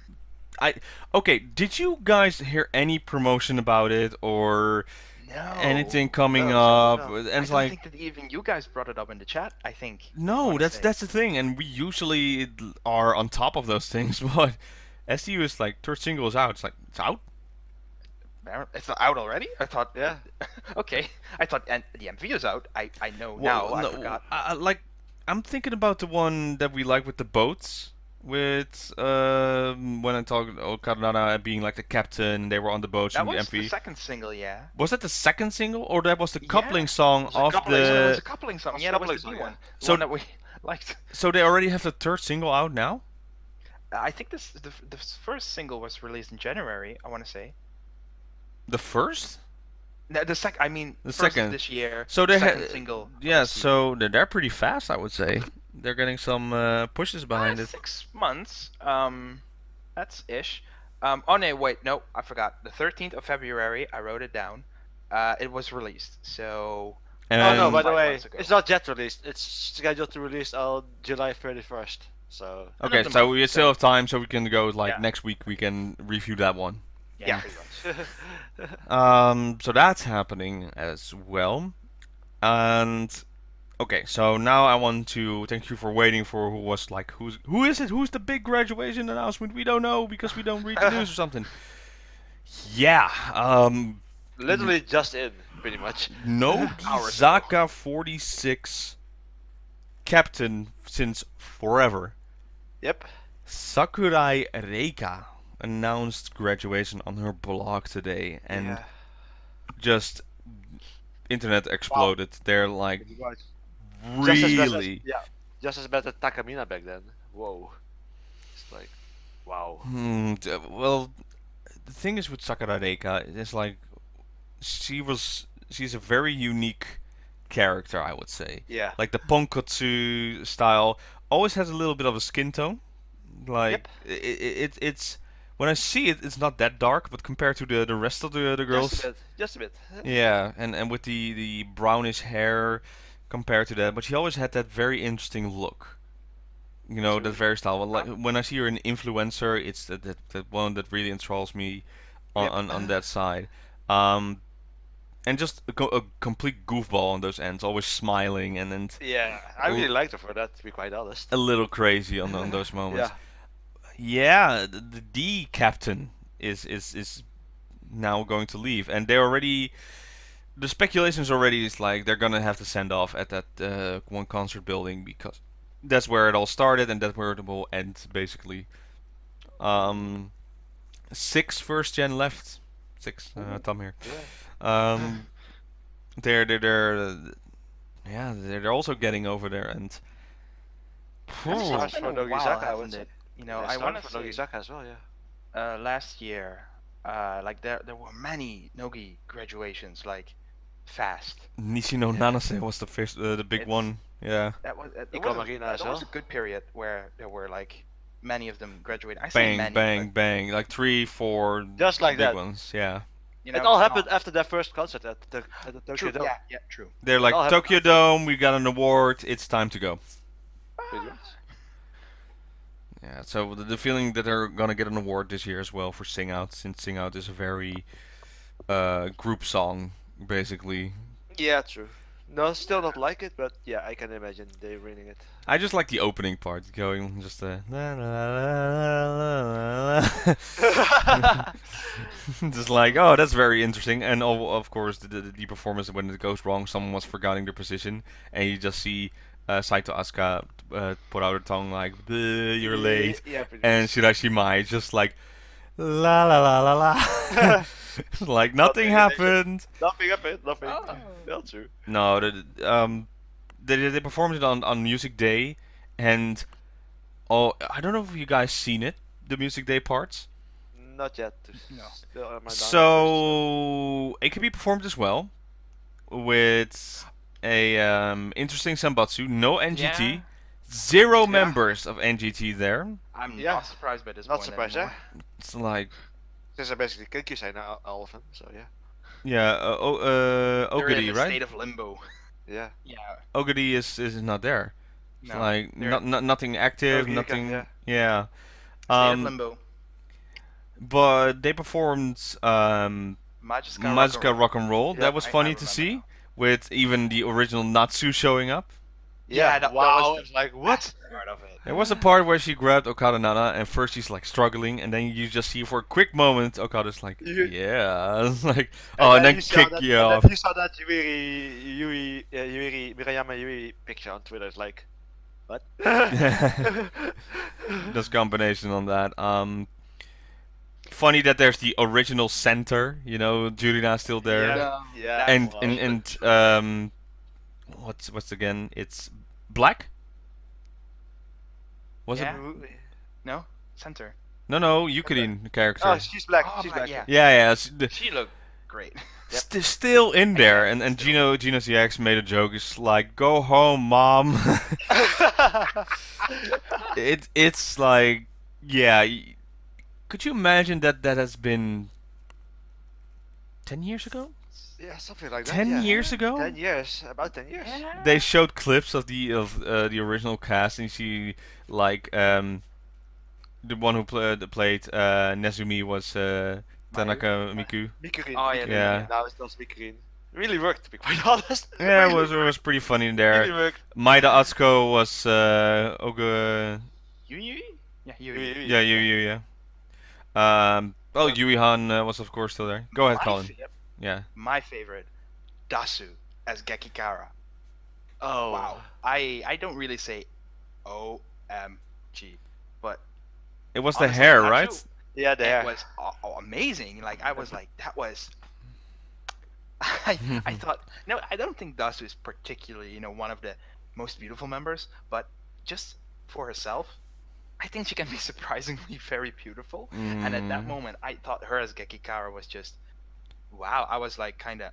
Okay. Did you guys hear any promotion about it or No. anything coming No, up? no. And I it's don't like, think that even you guys brought it up in the chat. I think. no, wanna that's say. that's the thing, and we usually are on top of those things, but STU is like third single is out. It's like it's out. It's not out already. I thought. Yeah. Okay. I thought the MV is out. I know now. I no, forgot. like I'm thinking about the one that we like with the boats. With when I talked Okada being like the captain, they were on the boats That in the was MV. the second single, yeah. Was that the second single, or that was the Yeah, coupling song was a of coupling It was the? a coupling song. was Yeah, a that was coupling the song, B yeah. one. The So- one that we liked. So they already have the third single out now. I think the first single was released in January. I want to say. The first? No, I mean, The first second. of this year. So they second had. single. Yeah, so they're pretty fast, I would say. They're getting some pushes behind it. 6 months. That's ish. Oh no, wait, no, I forgot. The 13th of February, I wrote it down. It was released. So And Oh no, by the 5 way, months ago. it's not yet released. It's scheduled to release on July 31st. So okay, another so month, we still have time, so we can go like Yeah. next week. We can review that one. yeah. yeah. pretty much. So that's happening as well. And okay, so now I want to thank you for waiting for who was like who is it? Who's the big graduation announcement? We don't know because we don't read the news or something. Yeah, Literally just in, pretty much. Hours ago. Zaka46 captain since forever. Yep. Sakurai Reika announced graduation on her blog today, and Yeah. just internet exploded. They're like Just as bad as, really. yeah. Just as bad as Takamina back then. Whoa. It's like, wow. Well, the thing is with Sakurai Reika, it's like she's a very unique character, I would say. Yeah. Like the Ponkotsu style always has a little bit of a skin tone. Like it's when I see it, it's not that dark, but compared to the rest of the girls, Just a bit. Just a bit. yeah, and with the brownish hair compared to that, but she always had that very interesting look. You know, that very style. Well, like when I see her in influencer, it's that one that really enthralls me on that side. And just a complete goofball on those ends, always smiling and Yeah. I really liked her for that, to be quite honest. a little crazy on those moments. Yeah. Yeah, the D captain is now going to leave, and they already. The speculations already is like they're gonna have to send off at that one concert building because that's where it all started and that's where it will end basically. 6 first gen left. 6. Tom here. Yeah. Yeah, they're also getting over there and. It's It's harsh been for a while, Nogizaka, I would hasn't say. it? You know, Yeah, I want started to for say Nogizaka as well. Yeah. last year, like there were many Nogi graduations, like fast. Nishino Yeah. Nanase was the first, the big It's- one. Yeah. That was Iko Marina as that was well. a good period where there were like many of them graduating. I say Bang, many, bang, but, bang. Like 3, 4 Just like big that. ones. Yeah. you know, It all not- happened after their first concert at the Tokyo True, Dome. yeah, true. They're all like, happened Tokyo after. Dome, we got an award, it's time to go. Pretty much. Yeah, so the feeling that they're gonna get an award this year as well for Sing Out, since Sing Out is a very group song, basically. Yeah, true. No, still not like it, but yeah, I can imagine they winning it. I just like the opening part, going just la la la la la. Just like, oh, that's very interesting. And of course, the performance when it goes wrong, someone was forgetting their position, and you just see Saito Asuka put out her tongue like, "You're late," Yeah, pretty and much. Shirashi Mai just like, la la la la la. Like nothing happened. Nothing happened. Nothing. Oh. Well, true. No, they performed it on Music Day, and I don't know if you guys seen it, the Music Day parts. Not yet. No. Still on my So AKB performed as well with a interesting Sambatsu, no NGT, Yeah. 0 Yeah. members of NGT there. I'm Yeah. not surprised by this Not point surprised, anymore. It's like, Since I basically kinkyu say now all of them, so yeah. yeah, They're in Oguri, a right? state of limbo. Yeah. Yeah. Oguri is not there. It's No. like they're nothing active, Oguri, nothing. yeah. Yeah. state of limbo. But they performed Magica Rock and Roll. Yeah, That was I funny to remember see, now. with even the original Natsu showing up. Yeah, that wow. was It's like what? part of it. There was a part where she grabbed Okada Nana, and first she's like struggling, and then you just see for a quick moment Okada's like, You- yeah, it's like, oh, and then you saw kick that, you and then off. you saw that Mirayama Yuri picture on Twitter. It's like, what? This combination on that. Funny that there's the original center, Jurina's still there, Yeah, yeah. and wow. what's again? It's Black. Was Yeah. it? No? Center. No, Yukirin character. Oh, she's black. Oh, she's my- black. yeah. Yeah. She looked great. Still in there, and GinoZX made a joke. It's like, go home, mom. It's like, yeah. Could you imagine that has been 10 years ago? Yeah, something like that. 10 yeah. years ago? 10 years. About 10 years. They showed clips of the original cast, and she like the one who played Nezumi was Tanaka Miku. Mikurin. Oh, yeah, Mikurin. yeah. Now it's just Mikurin. Really worked, to be quite honest. Yeah, it Really was pretty funny in Really there. worked. Maida Atsuko was Oga. Yui? Yeah, Yui. Yeah, yeah. Yui Han was of course still there. Go ahead, Colin. Yeah. My favorite, Dasu as Gekikara. Oh. Wow. I don't really say OMG, but It was the honestly, hair, Dasu, right? Yeah, It there. was amazing. Like I was like, that was. I thought no, I don't think Dasu is particularly one of the most beautiful members, but just for herself, I think she can be surprisingly very beautiful. And at that Mm. moment, I thought her as Gekikara was just wow. I was like kind of,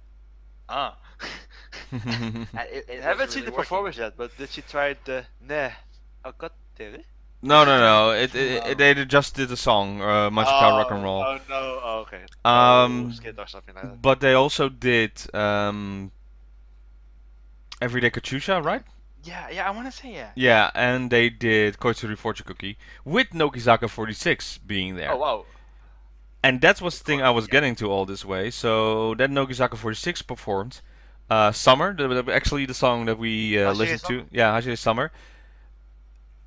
And it I haven't was seen really the performance yet, but did she try the ne? Oh god, did it? No. They just did the song, Magical Rock and Roll. Oh no, oh, okay. Skid or something like that. But they also did Everyday Katusha, right? Yeah, I want to say yeah. Yeah, and they did Koitsuri Fortune Cookie with Nogizaka 46 being there. Oh wow. And that's what's the thing I was getting to all this way. So then Nogizaka 46 performed Summer, actually the song that we Hashire listened to. Summer? Yeah, Hashire Summer.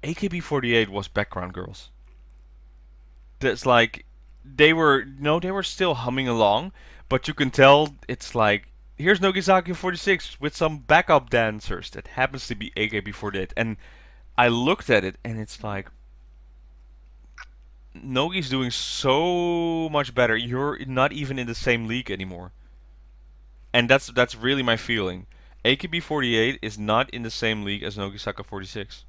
AKB48 was background girls. That's like they were still humming along, but you can tell it's like here's Nogizaka 46 with some backup dancers that happens to be AKB48, and I looked at it and it's like Nogi's doing so much better. You're not even in the same league anymore. And that's really my feeling. AKB48 is not in the same league as Nogizaka 46.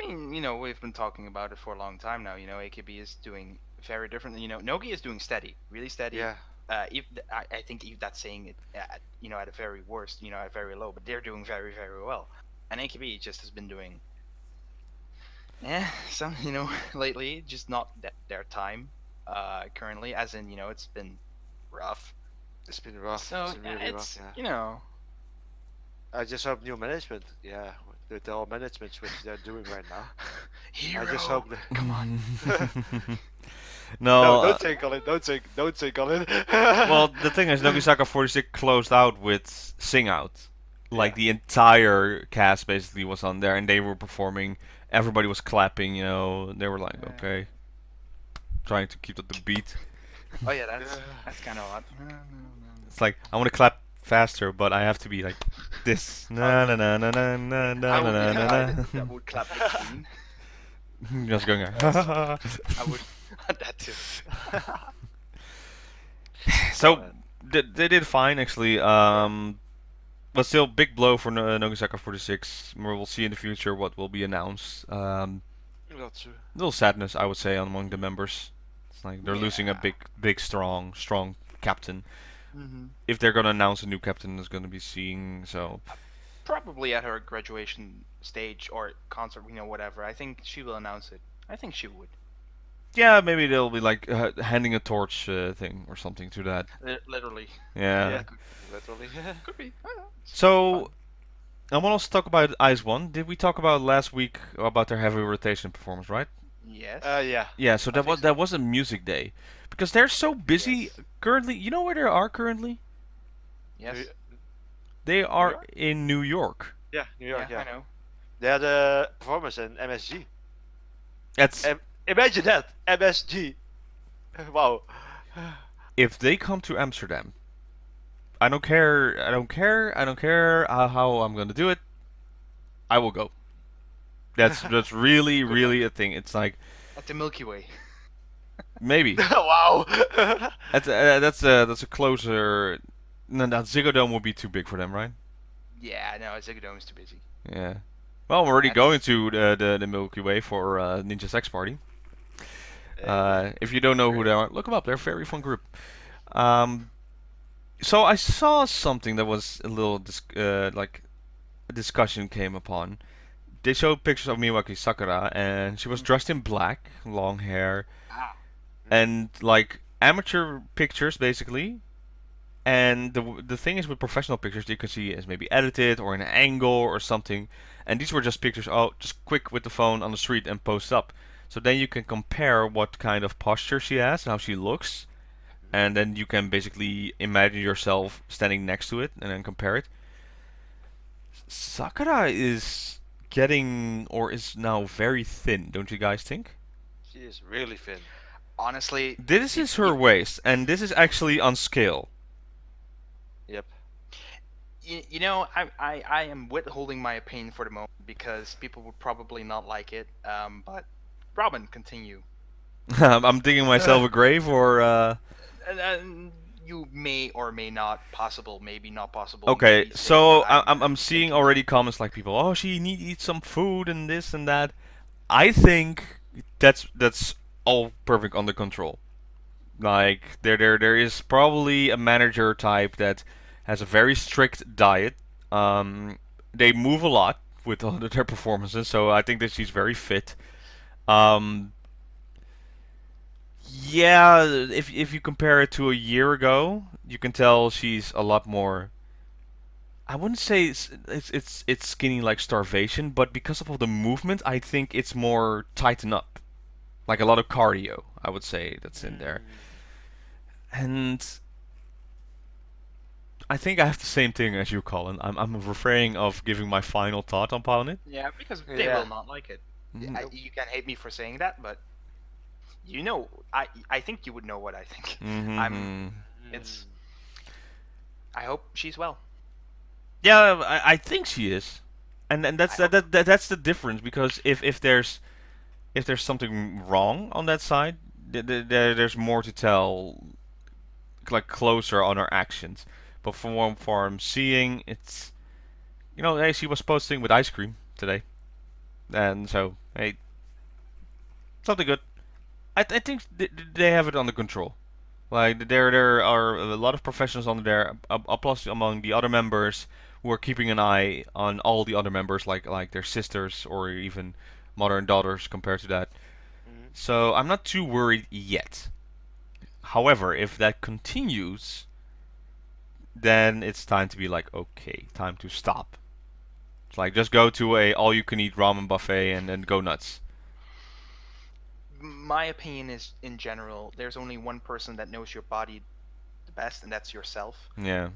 mean, we've been talking about it for a long time now. AKB is doing very different. Nogi is doing steady, really steady. Yeah. I think that's saying it at at a very worst, at very low, but they're doing very, very well. And AKB just has been doing, some, lately, just not their time, currently, as in, it's been rough. It's been rough. So it's been really it's, rough. Yeah. you I just hope new management. Yeah, with the whole management which they're doing right now. hero. I just hope. Come on. No, No, don't take on it. Don't take on it. well, the thing is, JKT48 closed out with Sing Out. Like, the entire cast basically was on there, and they were performing. Everybody was clapping, They were like, Yeah. okay. Trying to keep up the beat. Oh yeah, that's kind of odd. No. It's like, I want to clap faster, but I have to be like this. Na na na na na na na I would na be the na guy na. that would clap the queen. Just going. I would that too. So they did fine actually. But still, big blow for JKT48. We'll see in the future what will be announced. That's true. Little sadness, I would say, among the members. It's like they're losing a big, strong captain. Mm-hmm. If they're gonna announce a new captain, is gonna be seeing so. Probably at her graduation stage or concert, whatever. I think she will announce it. I think she would. Yeah, maybe they'll be like handing a torch thing or something to that. Literally. Yeah. Yeah, literally. Could be. I don't know. So, I want to also talk about Ice One. Did we talk about last week about their heavy rotation performance, right? Yes. Yeah. Yeah. So think that was a music day, because they're so busy Yes. currently. You know where they are currently? Yes. They are York? in New York. Yeah, New York. Yeah. I know. They had a performance in MSG. That's Imagine that, MSG. Wow. if they come to Amsterdam. I don't care. I don't care. I don't care how I'm gonna do it. I will go. That's really a thing. It's like At the Milky Way. maybe Wow. that's a closer. No, that Ziggo Dome would be too big for them, right? Yeah, no, Ziggo is too busy. Yeah. Well, I'm already That's- going to the Milky Way for NinjaSX party. If you don't know who they are, look them up. They're a very fun group. So I saw something that was a little like a discussion came upon. They showed pictures of Miyawaki Sakura, and she was dressed in black, long hair, Ah. and like amateur pictures basically. And the thing is with professional pictures, you can see it's maybe edited or in an angle or something. And these were just pictures, just quick with the phone on the street and post up. So then you can compare what kind of posture she has and how she looks. And then you can basically imagine yourself standing next to it and then compare it. Sakura is getting, or is now very thin, don't you guys think? She is really thin. Honestly, This is her waist, and this is actually on scale. Yep. I am withholding my opinion for the moment because people would probably not like it. But Robin, continue. I'm digging myself a grave, or And you may or may not possible, maybe not possible. okay. maybe say So what I'm seeing thinking. already comments like people, oh, she need to eat some food and this and that. I think that's all perfect under control. Like there is probably a manager type that has a very strict diet. They move a lot with all of their performances, so I think that she's very fit. Yeah, if you compare it to a year ago, you can tell she's a lot more. I wouldn't say it's skinny like starvation, but because of all the movement, I think it's more tighten up, like a lot of cardio. I would say that's in there, and I think I have the same thing as you, Colin. I'm refraining of giving my final thought upon it. Yeah, because they Yeah. will not like it. Mhm. You can hate me for saying that, but I think you would know what I think. Mhm. It's. I hope she's well. Yeah, I think she is, and that's I that's the difference, because if there's something wrong on that side, there's more to tell, like closer on her actions. But from what I'm seeing, it's hey, she was posting with ice cream today. And so, hey, something good. I think they have it under control. Like there are a lot of professionals on there, plus among the other members who are keeping an eye on all the other members, like their sisters or even mother and daughters compared to that. Mhm. So I'm not too worried yet. However, if that continues, then it's time to be like, okay, time to stop. It's like just go to a all-you-can-eat ramen buffet and then go nuts. My opinion is, in general, there's only one person that knows your body the best, and that's yourself. Yeah.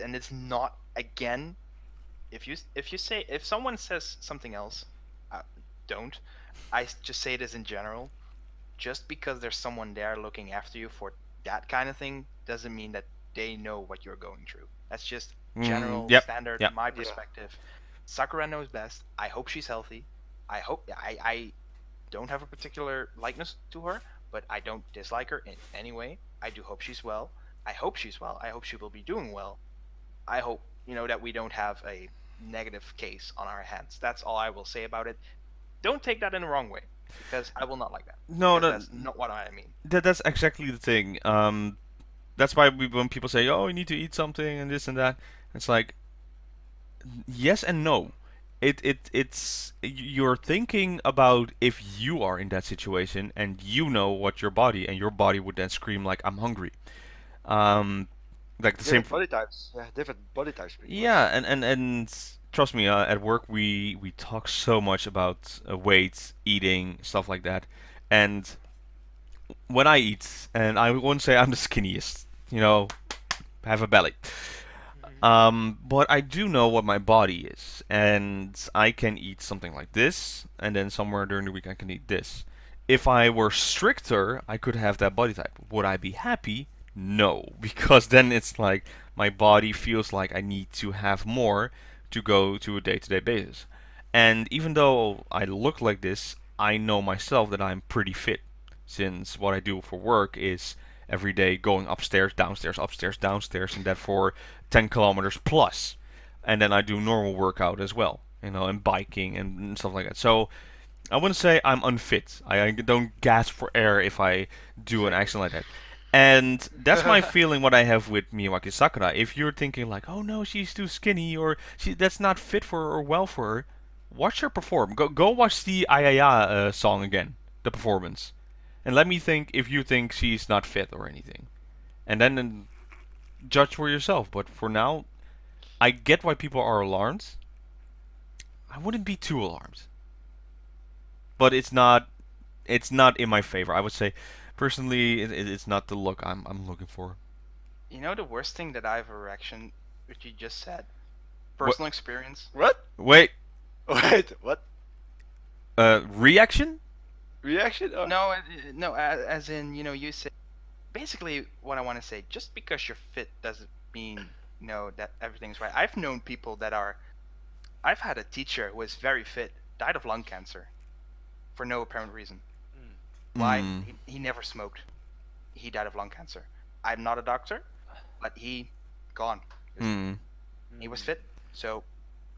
And it's not, again, if someone says something else, don't. I just say this in general. Just because there's someone there looking after you for that kind of thing doesn't mean that they know what you're going through. That's just general standard, yep. my perspective. Sakura knows best. I hope she's healthy. I don't have a particular likeness to her, but I don't dislike her in any way. I do hope she's well. I hope she's well. I hope she will be doing well. I hope, that we don't have a negative case on our hands. That's all I will say about it. Don't take that in the wrong way, because I will not like that. No, that's not what I mean. That's exactly the thing. That's why when people say, "Oh, you need to eat something," and this and that, it's like, yes and no. It's you're thinking about if you are in that situation and you know what your body would then scream like, "I'm hungry." Like the same. Different body types. Yeah, different body types. pretty much. Yeah, and trust me, at work we talk so much about weight, eating, stuff like that, and when I eat, and I won't say I'm the skinniest, have a belly. But I do know what my body is, and I can eat something like this, and then somewhere during the week I can eat this. If I were stricter, I could have that body type. Would I be happy? No, because then it's like my body feels like I need to have more to go to a day-to-day basis. And even though I look like this, I know myself that I'm pretty fit, since what I do for work is every day going upstairs, downstairs, and that for 10 kilometers plus. And then I do normal workout as well, and biking and stuff like that. So I wouldn't say I'm unfit. I don't gasp for air if I do an action like that. And that's my feeling what I have with Miyawaki Sakura. If you're thinking like, oh no, she's too skinny, or that's not fit for her or well for her, watch her perform. Go watch the Ayaya song again, the performance. And let me think if you think she's not fit or anything. And then judge for yourself. But for now, I get why people are alarmed. I wouldn't be too alarmed. But it's not in my favor. I would say, personally, it's not the look I'm looking for. The worst thing that I've erection, which you just said, personal experience. What? Wait. Wait. What? Reaction? Reaction? Oh. No, as in, you say, basically what I want to say, just because you're fit doesn't mean, that everything's right. I've known people I've had a teacher who was very fit, died of lung cancer for no apparent reason. Why? He never smoked. He died of lung cancer. I'm not a doctor, but he gone. He was fit, so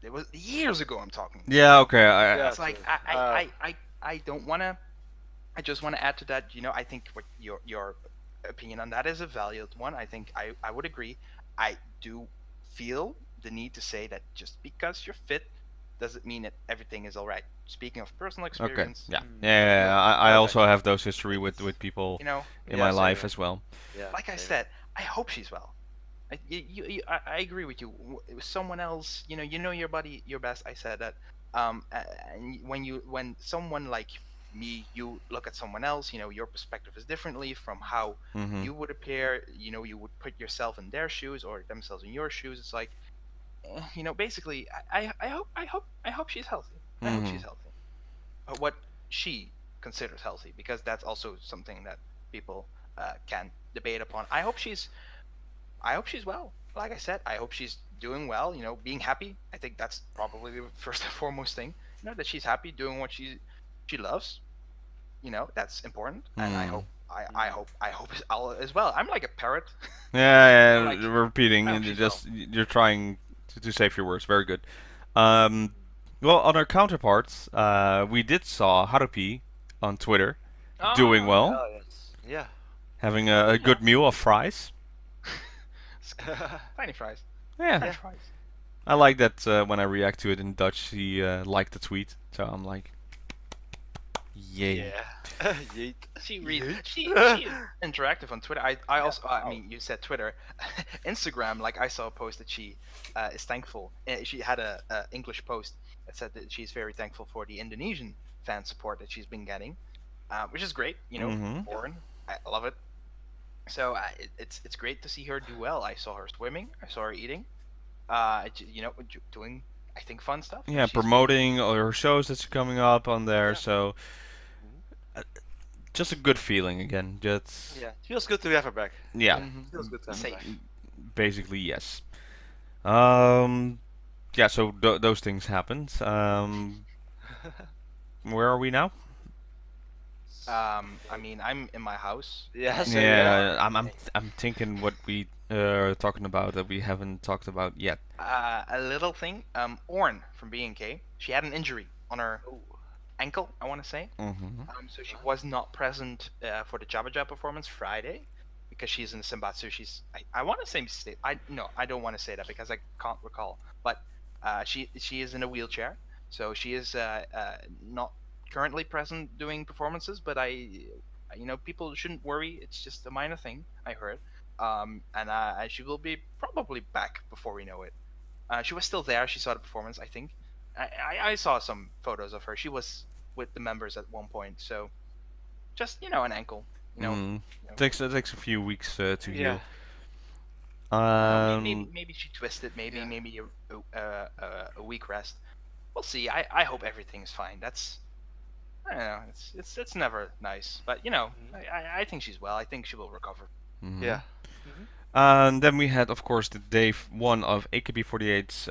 it was years ago. I'm talking. Yeah. Okay. It's like I don't want to. I just want to add to that. I think what your opinion on that is a valid one. I think I would agree. I do feel the need to say that just because you're fit doesn't mean that everything is all right. Speaking of personal experience. Okay. Yeah. I also have those history with people in my life same. as well. Yeah, like I said, I hope she's well. I agree with you. It was someone else. You know your body, your best. I said that. And when someone like me, you look at someone else. Your perspective is differently from how you would appear. You would put yourself in their shoes or themselves in your shoes. It's like, basically, I hope she's healthy. I hope she's healthy. But what she considers healthy, because that's also something that people can debate upon. I hope she's well. Like I said, I hope she's doing well. Being happy. I think that's probably the first and foremost thing. That she's happy doing what she loves. That's important. And I hope it's all as well. I'm like a parrot. Yeah. Like, Repeating. I hope And she's you're trying to save your words. Very good. Well, on our counterparts, we did saw Harupi on Twitter doing well, Oh yes. Yeah. having a good meal of fries. Tiny fries. Yeah, French fries. I like that when I react to it in Dutch, he liked the tweet. So I'm like, yay. Yeah. Yeet. She reads. Yeet. She is interactive on Twitter. I also. I mean, you said Twitter, Instagram. Like I saw a post that she is thankful. She had a English post that said that she's very thankful for the Indonesian fan support that she's been getting, which is great. You know, Mhm. foreign. I love it. So it's great to see her do well. I saw her swimming. I saw her eating. You know, doing I think fun stuff. Yeah, She's promoting all her shows that's coming up on there. Yeah. So just a good feeling again. Just Yeah. Feels good to have her back. yeah, Feels good to have her Safe. back. basically yes. Yeah. So those things happened. Where are we now? I mean, I'm in my house. Yeah. So Yeah, I'm thinking what we are talking about that we haven't talked about yet. A little thing. Orn from BNK. She had an injury on her Oh. ankle, I want to say. Mm-hmm. So she was not present for the Jabaja performance Friday because she's in the Senbatsu. I want to say I don't want to say that because I can't recall. But she is in a wheelchair, so she is not currently present doing performances. But people shouldn't worry. It's just a minor thing. I heard. And she will be probably back before we know it. She was still there. She saw the performance, I think. I saw some photos of her. She was with the members at one point. So just an ankle. Takes a few weeks to Yeah. heal. Maybe she twisted. Maybe a week rest. We'll see. I hope everything's fine. I don't know. It's never nice, but I think she's well. I think she will recover. Mhm. Yeah. And then we had, of course, the day one of AKB48's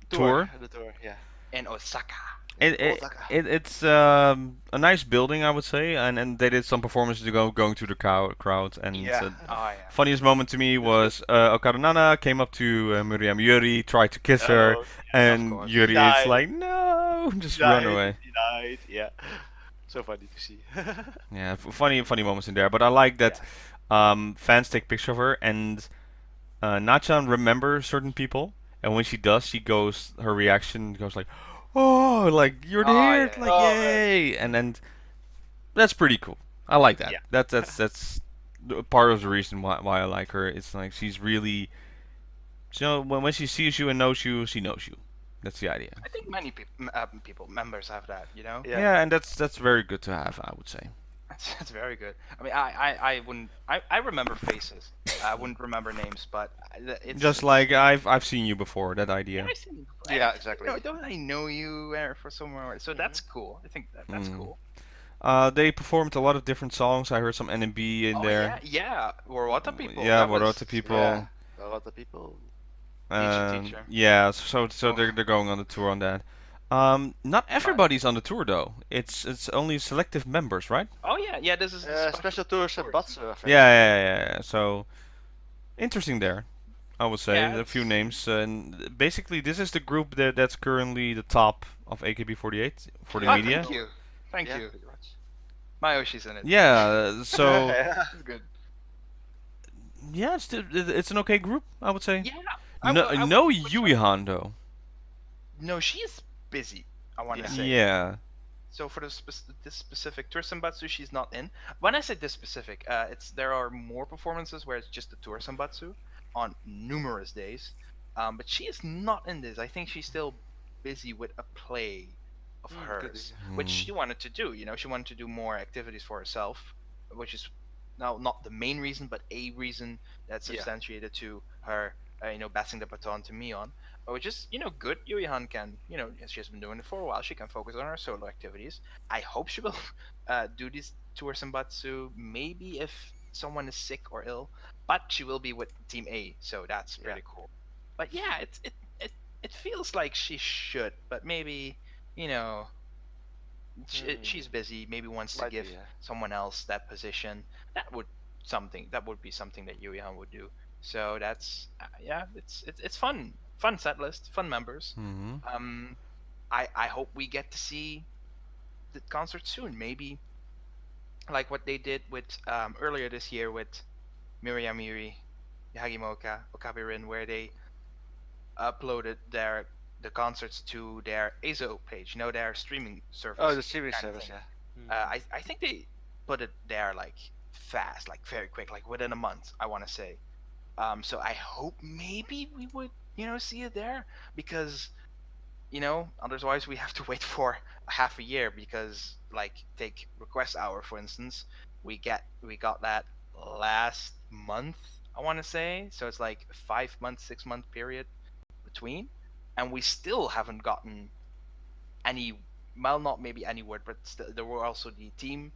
tour. The tour. Yeah. In Osaka. Osaka. It's a nice building, I would say, and they did some performances to going to the crowd. And Yeah. Oh yeah. funniest moment to me was Okada Nana came up to Miriam Yuri, tried to kiss her, Oh, and course. Yuri is Died. like, no, just run away. He died. Yeah. So funny to see. Yeah, funny moments in there. But I like that fans take picture of her, and Nachan remembers certain people, and when she does, her reaction goes like, oh, like you're Oh, there, yeah. like Oh, yay, and then that's pretty cool. I like that. Yeah. That's part of the reason why I like her. It's like she's really, when she sees you and knows you, she knows you. That's the idea. I think many members have that. Yeah, and that's very good to have, I would say. That's very good. I mean, I wouldn't. I remember faces. I wouldn't remember names, but it's Just like I've seen you before. That Yeah, idea. I've seen you before. Yeah, exactly. Don't I know you for somewhere? So that's cool. I think that's cool. They performed a lot of different songs. I heard some NMB in Oh there. yeah. Warwata people. Yeah, That was- Warota people. Yeah. A lot of people. teacher. Yeah, so Oh. they're going on the tour on that. Not everybody's on the tour though. It's only selective members, right? Oh yeah. This is the Special tours and Batsu, I think. Yeah. So interesting there, I would say. Yeah, A few it's- names, and basically this is the group that's currently the top of AKB48 for the Oh, media. Thank you. Thank Yeah, you. pretty much. Mayoshi's in it. Yeah, so That's good. yeah, it's an okay group, I would say. Yeah. No Yuihan though. No, she is busy. I want to say. Yeah. So for this specific tour Sambatsu, she's not in. When I say this specific, there are more performances where it's just the tour Sambatsu on numerous days, but she is not in this. I think she's still busy with a play of hers, which she wanted to do. She wanted to do more activities for herself, which is now not the main reason, but a reason that's Yeah. substantiated to her, passing the baton to Mion. Which is, good. Yuihan can, she has been doing it for a while. She can focus on her solo activities. I hope she will do these tour Sambatsu, maybe if someone is sick or ill. But she will be with Team A, so that's pretty cool. But yeah, it feels like she should, but maybe, she's busy. Maybe wants to Might be, give yeah. someone else that position. That would be something that Yuihan would do. So that's it's fun set list, fun members. Mm-hmm. I hope we get to see the concert soon. Maybe like what they did with earlier this year with Miri, Hagimoka, Okabirin, where they uploaded the concerts to their ASO page, their streaming service. Oh, the streaming kind of service, thing. yeah. I think they put it there like fast, like very quick, like within a month, I want to say. So I hope maybe we would, see it there, because, otherwise we have to wait for half a year, because like take Request Hour for instance, we got that last month, I want to say. So it's like 5 month, 6 month period between, and we still haven't gotten any. Well, not maybe any word, but there were also the team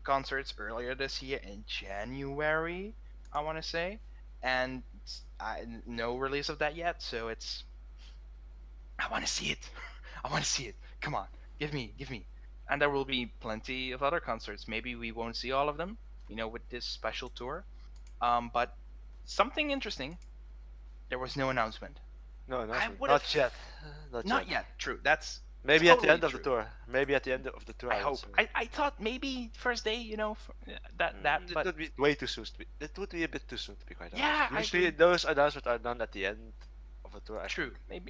concerts earlier this year in January, I want to say, and no release of that yet. So I want to see it. I want to see it. Come on, give me. And there will be plenty of other concerts. Maybe we won't see all of them, with this special tour. But something interesting. There was no announcement. No, announcement. would've- Not yet. Not yet. True. That's Maybe at the totally end of the true. tour. Maybe at the end of the tour. I would hope. say. I thought maybe first day. That. It But would be way too soon. It would be a bit too soon to be quite honest. Yeah, I Usually agree. those announcements are done at the end of the tour. I true. think.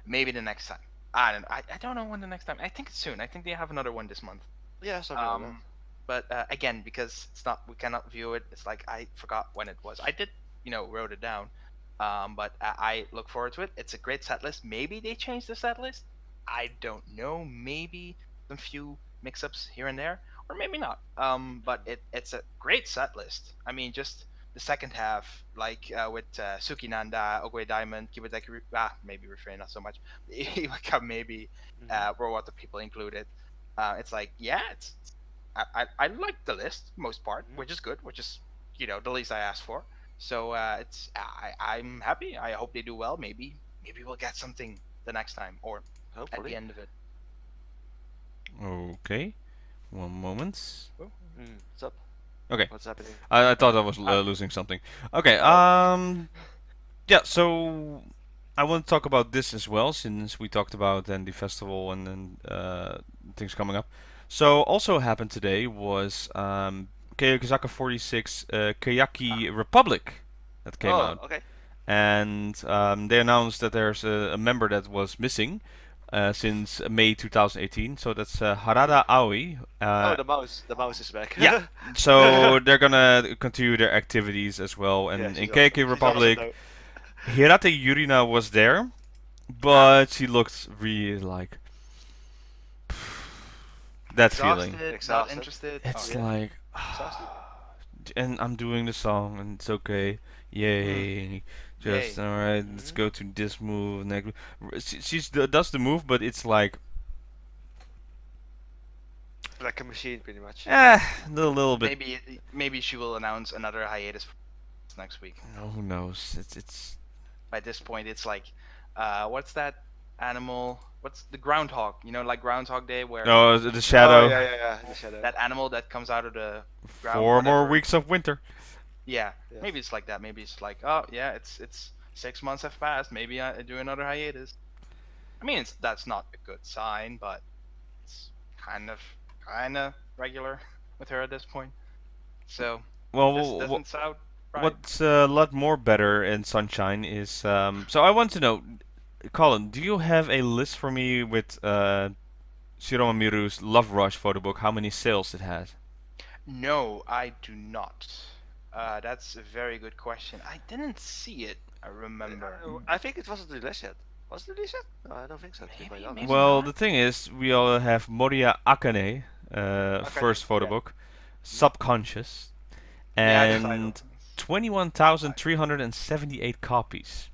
Maybe the next time. I don't know. I don't know when the next time. I think it's soon. I think they have another one this month. Yeah, something like that. But again, because we cannot view it. It's like I forgot when it was. I did, wrote it down. But I look forward to it. It's a great set list. Maybe they changed the set list. I don't know. Maybe some few mix-ups here and there, or maybe not. But it's a great set list. I mean, just the second half, like with Sukinanda, Ogoe Diamond, Kibuteki, maybe Refrain, not so much. Iwaka, maybe, were what the people included. It's like, yeah, I like the list most part, which is good, which is the least I asked for. So I'm happy. I hope they do well. Maybe we'll get something the next time, or at Hopefully. the end of it. Okay, one moment. What's up? Okay, What's happening? I thought I was losing something. Okay, yeah. So I want to talk about this as well, since we talked about then the festival and then things coming up. So also happened today was JKT46 Kayaki Republic that came out. Okay. And they announced that there's a member that was missing since May 2018. So that's Harada Aoi. The mouse. The mouse is back. Yeah. So they're gonna continue their activities as well. And Yeah, in she's KK awesome. Republic, Hirate Yurina was there, but she looked really like that feeling. Not Exhausted. interested. It's Oh, yeah. like, and I'm doing the song, and it's okay. Yay. Just Yay. alright. Let's go to this move. Next. She does the move, but it's like Like a machine, pretty much. a little bit. Maybe she will announce another hiatus next week. Who knows? It's By this point, it's like, what's that animal? What's the groundhog? Like Groundhog Day, where oh, the shadow. Oh, yeah. The shadow. that animal that comes out of the ground. 4 more whatever. weeks of winter. Yeah, Yes. maybe it's like that. Maybe it's like, oh yeah, it's 6 months have passed. Maybe I do another hiatus. I mean, that's not a good sign, but it's kind of regular with her at this point. So Well, this doesn't sound right. what's a lot more better in Sunshine is so I want to know, Colin, do you have a list for me with Shiroma Miru's Love Rush photo book? How many sales it has? No, I do not. That's a very good question. I didn't see it. I remember. I think it wasn't released yet. Was it released yet? No, I don't think so. to be quite Maybe, honest. maybe. Well, not. the thing is, we all have Moria Akane, first photo yeah. book, Subconscious, Yeah, the title. and 21,378 copies.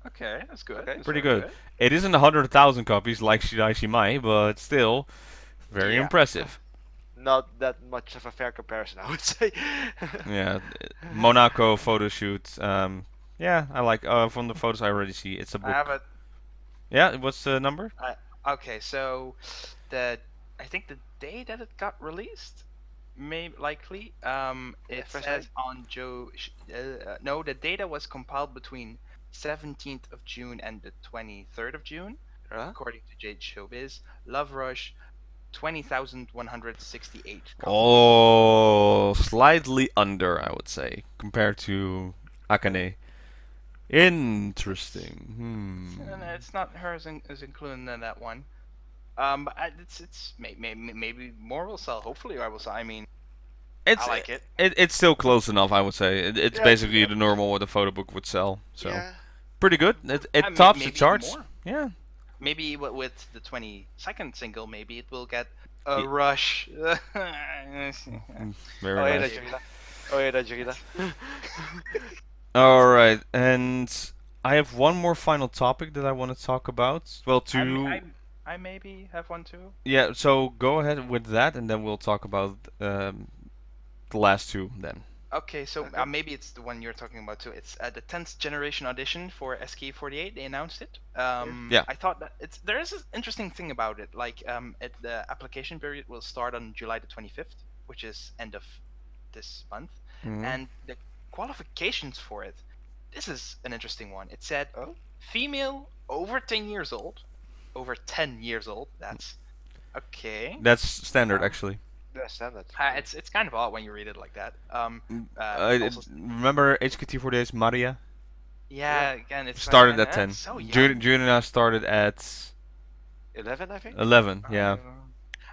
Okay, that's good. Okay. That's Pretty very good. It isn't 100,000 copies like Shirai Shimai, but still very Yeah. impressive. Not that much of a fair comparison, I would say. Yeah, Monaco photo shoot. Yeah, I like from the photos I already see. It's a I have book. it. Yeah, what's the number? Okay, so I think the day that it got released, likely, it first says day? on no, the data was compiled between 17th of June and the 23rd of June. according to Jade Showbiz. Love Rush, 20,168. Oh, slightly under, I would say, compared to Akane. Interesting. And it's not her is included in that one. But it's maybe more will sell. Hopefully, I will sell. I mean, It's I like it. It's still close enough, I would say. It's Yeah, basically yeah. the normal what a photo book would sell. So Yeah. pretty good. It Maybe tops the even charts. more. Yeah. Maybe with the 22nd single, maybe it will get a Ye- rush. Very Oh yeah, nice. Jirina. Oh yeah, Jirina. All right, and I have one more final topic that I want to talk about. Well, I maybe have one too. yeah. So go ahead with that, and then we'll talk about the last two then. Okay, so Okay. maybe it's the one you're talking about too. It's the 10th generation audition for SKE48. They announced it. Yeah. I thought that there is an interesting thing about it. Like, the application period will start on July the 25th, which is end of this month, Mhm. and the qualifications for it. This is an interesting one. It said Oh. female over 10 years old, over 10 years old. That's okay. That's standard, actually. Yeah, standard. It's kind of odd when you read it like that. Also, Remember HKT48's Maria yeah, again, it's started like, at 10. So young. Junina started at 11, I think. 11. Yeah.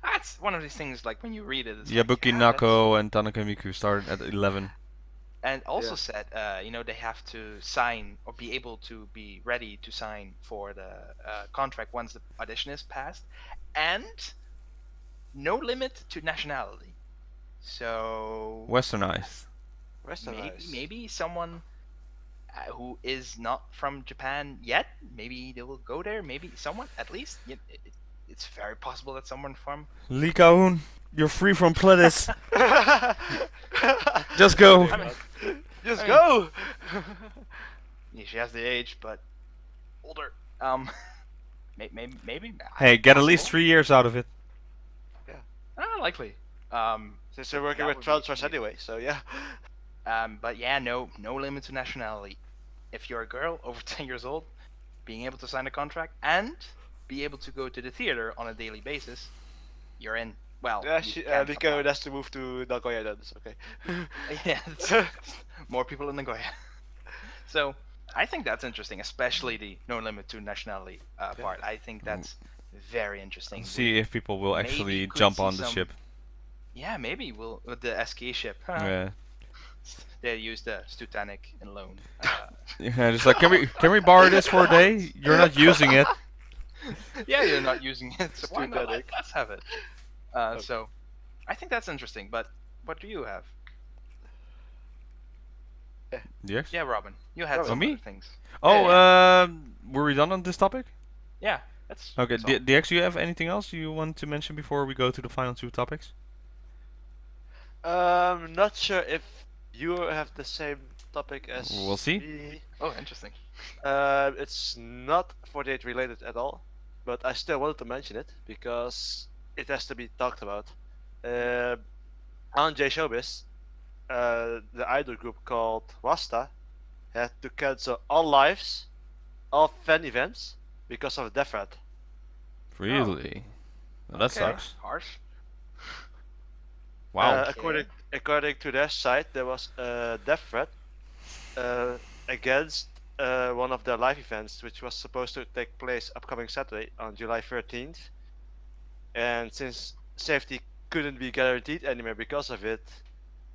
That's one of these things. Like when you read it, it's Yabuki like, yeah, that's- Nako and Tanaka Miku started at 11. and also Yeah. said, they have to sign or be able to be ready to sign for the contract once the audition is passed, and no limit to nationality. So Westernized. Westernized. maybe someone who is not from Japan yet, maybe they will go there. Maybe someone at least. It's very possible that someone from Lee Kaun, you're free from Pledis. Just go. I mean- Just I mean- go. Yeah, she has the age, but older. Maybe. Hey, get at least possible. 3 years out of it. Likely. Since they're working That with would be transfers cute. anyway, so yeah. But yeah, no limit to nationality. If you're a girl over 10 years old, being able to sign a contract and be able to go to the theater on a daily basis, you're in. Well, Yeah, you can't Nico apply. has to move to Nagoya then, it's okay. Yeah, more people in Nagoya. So I think that's interesting, especially the no limit to nationality part. I think that's very interesting. See if people will Maybe actually could jump see on the some- ship. Yeah, maybe we'll with the SKE ship. Yeah. They use the STUnited in loan. Yeah, just like, can we borrow this for a day? You're not using it. Yeah, you're not using it, so why not? STUnited. Let's have it. So, I think that's interesting. But what do you have? Yes? Yeah, Robin, you had Robin. some Me? other things. Oh, Yeah, were we done on this topic? Yeah, that's Okay, that's all. DX, you have anything else you want to mention before we go to the final two topics? Not sure if you have the same topic as We'll see. me. Oh, interesting. It's not 48 related at all, but I still wanted to mention it because it has to be talked about. On Showbiz, the idol group called Wasta had to cancel all lives, all fan events because of a death threat. Really? Well, that Okay, sucks. Harsh. Wow. According to their site, there was a death threat against one of their live events, which was supposed to take place upcoming Saturday on July 13th. And since safety couldn't be guaranteed anymore because of it,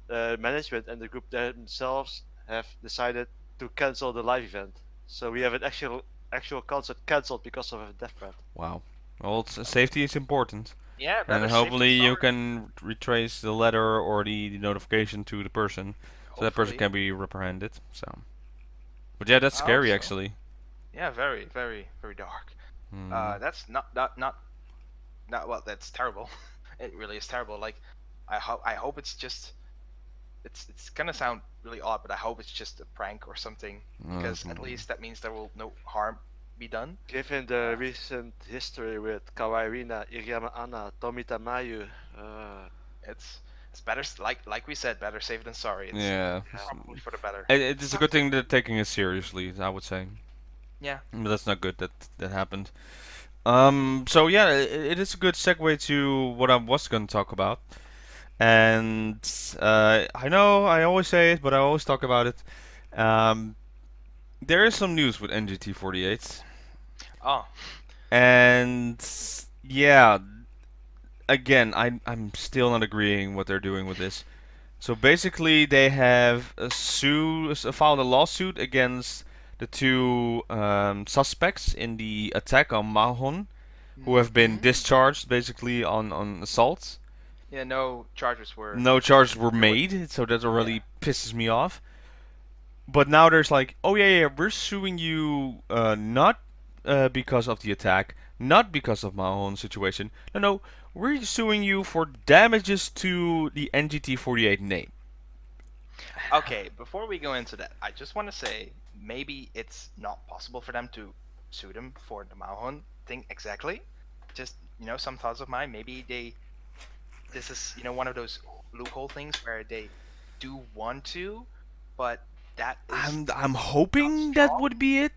management and the group themselves have decided to cancel the live event. So we have an actual concert cancelled because of a death threat. Wow. Well, safety is important. Yeah, And better safe hopefully than you sorry. can retrace the letter or the notification to the person, so that person Hopefully. can be reprehended. So, but yeah, that's scary Also- actually. Yeah, very, very, very dark. Hmm. That's not well. That's terrible. It really is terrible. Like, I hope it's just. It's gonna sound really odd, but I hope it's just a prank or something, because at least that means there will no harm be done. Given the recent history with Kawai Rina, Iriyama Anna, Tomita Mayu, It's better like we said, better safe than sorry. It's Yeah. probably for the better. It is a good thing they're taking it seriously, I would say. Yeah. But that's not good that that happened. So yeah, it is a good segue to what I was going to talk about. And I know I always say it, but I always talk about it. Um, there is some news with NGT48. Oh, And yeah, again, I'm still not agreeing what they're doing with this. So basically, they have filed a lawsuit against the two suspects in the attack on Mahon, who have been discharged basically on assault. yeah, no charges were. No charges were made, so that already pisses me off. But now there's like, oh yeah, we're suing you not because of the attack, not because of Mahon's situation. No, we're suing you for damages to the NGT48 name. Okay, before we go into that, I just want to say maybe it's not possible for them to sue them for the Mahon thing exactly. Just some thoughts of mine. Maybe this is one of those loophole things where they do want to, but that is. I'm hoping that would be it.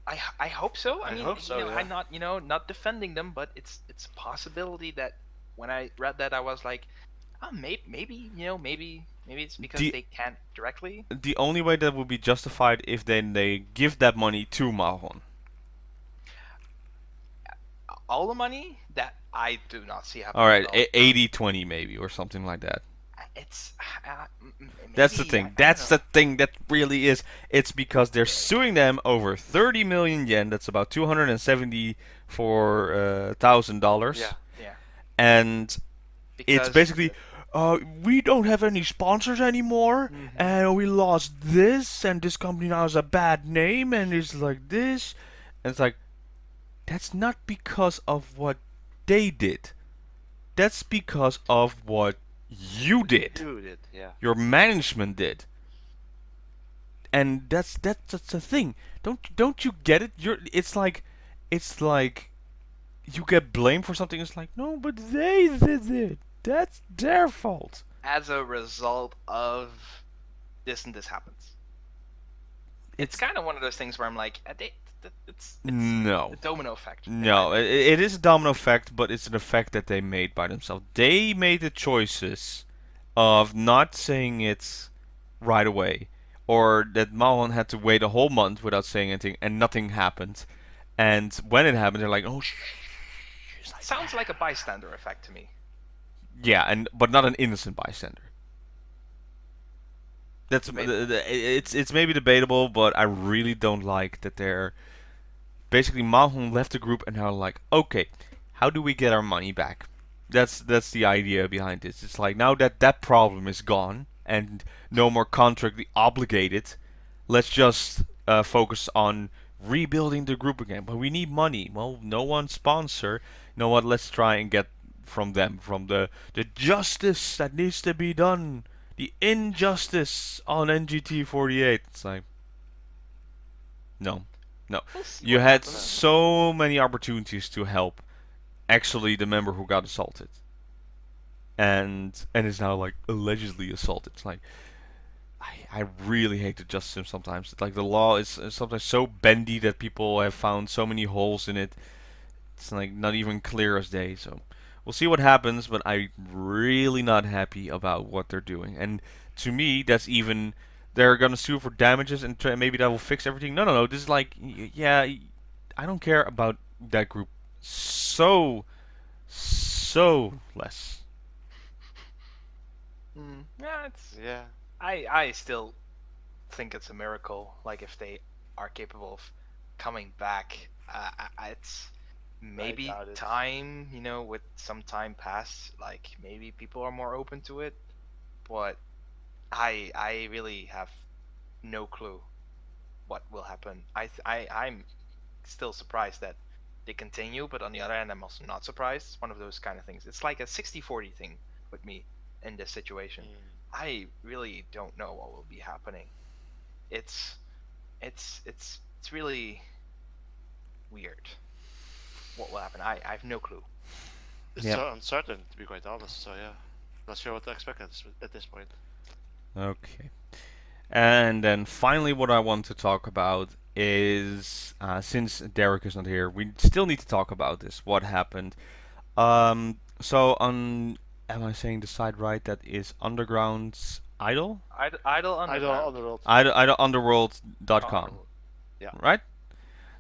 I hope so. I mean, hope so, yeah. I'm not not defending them, but it's a possibility that when I read that I was like, oh, maybe it's because they can't directly. The only way that would be justified if they give that money to Mahon. All the money that I do not see happening. All right, 80-20 maybe or something like that. It's that's the thing. That's the thing that really is. It's because they're suing them over 30 million yen. That's about $274,000. Yeah. And it's basically, we don't have any sponsors anymore, and we lost this, and this company now has a bad name, and it's like this, and it's like, that's not because of what they did. That's because of what you did. You did, yeah. Your management did. And that's the thing. Don't you get it? It's like you get blamed for something. It's like, no, but they did it. That's their fault. As a result of this and this happens. It's kind of one of those things where I'm like, it's no. a domino effect. No, it is a domino effect, but it's an effect that they made by themselves. They made the choices of not saying it right away, or that Mahon had to wait a whole month without saying anything, and nothing happened. And when it happened, they're like, "Oh, sounds like a bystander effect to me." Yeah, but not an innocent bystander. That's it's maybe debatable, but I really don't like that they're basically Mahon left the group and now like, okay, how do we get our money back? That's the idea behind this. It's like, now that that problem is gone and no more contractually obligated, let's just focus on rebuilding the group again. But we need money. Well, no one sponsor. You know what? Let's try and get from them, from the justice that needs to be done, the injustice on NGT48. It's like, no. You had so many opportunities to help actually the member who got assaulted, and is now like allegedly assaulted. It's like, I really hate the justice system sometimes. It's like the law is sometimes so bendy that people have found so many holes in it. It's like not even clear as day. So we'll see what happens, but I'm really not happy about what they're doing. And to me, that's even, they're gonna sue for damages and maybe that will fix everything. No. This is like, yeah, I don't care about that group so less. Yeah. I still think it's a miracle. Like, if they are capable of coming back, it's maybe time. With some time passed, like maybe people are more open to it. But I really have no clue what will happen. I'm still surprised that they continue, but on the other hand, I'm also not surprised. It's one of those kind of things. It's like a 60-40 thing with me in this situation. I really don't know what will be happening. It's really weird what will happen. I have no clue. It's so uncertain, to be quite honest. So yeah, not sure what to expect at this point. Okay. And then finally, what I want to talk about is since Derek is not here, we still need to talk about this. What happened? So on, am I saying the site right? That is Underground's Idol? Idol Idol Underground. Underworld. Idolunderworld.com. Yeah. Right?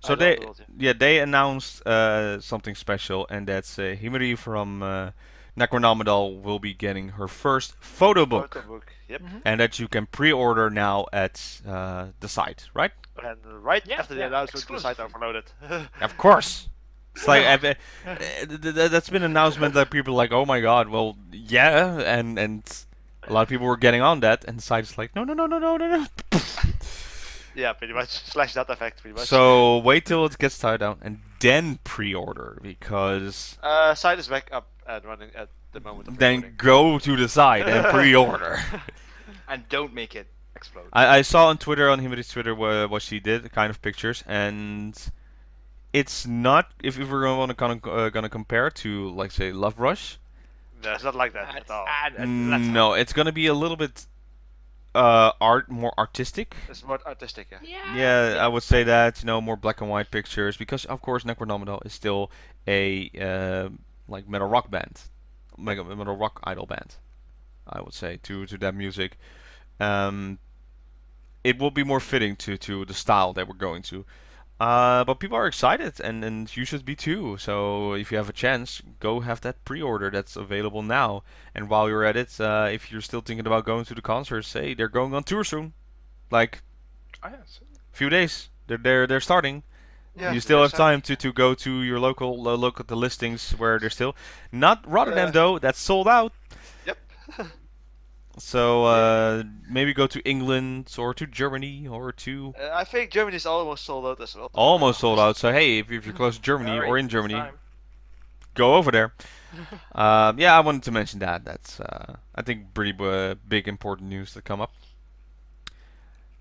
So Idol they, Underworld, yeah, they announced something special, and that's Himari from Necronomidal will be getting her first photo book, Yep. and that you can pre-order now at the site, right? And right Yeah, after the yeah, announcement, the site exclusively. overloaded. Of course. It's like that's been an announcement that people are like, oh my god, well, yeah, and a lot of people were getting on that, and the site's like, no, no, no, no, no, no, no. Yeah, pretty much. Slash that effect, pretty much. So wait till it gets tied down and then pre-order, because Site is back up and running at the moment of then recording. go to the site and pre-order. And don't make it explode. I saw on Twitter, on Himari's Twitter, what she did, kind of pictures, and it's not, if we're gonna compare it to, like, say, Love Rush. No, it's not like that at all. No, it's gonna be a little bit more artistic. It's more artistic, yeah. Yeah, I would say that, more black and white pictures, because of course Necronomidal is still a like metal rock band, metal rock idol band, I would say, to that music. It will be more fitting to the style that we're going to. But people are excited, and you should be too. So if you have a chance, go have that pre-order that's available now. And while you're at it, if you're still thinking about going to the concerts, say they're going on tour soon, like few days. They're starting. Yeah, You still they're have time to go to your local look at the listings where they're still. Not Rotterdam though, that's sold out. Yep. So maybe go to England or to Germany or to. I think Germany's almost sold out as well. Almost sold out. So hey, if you're close to Germany or in Germany, go over there. Yeah, I wanted to mention that. That's I think pretty big important news to come up.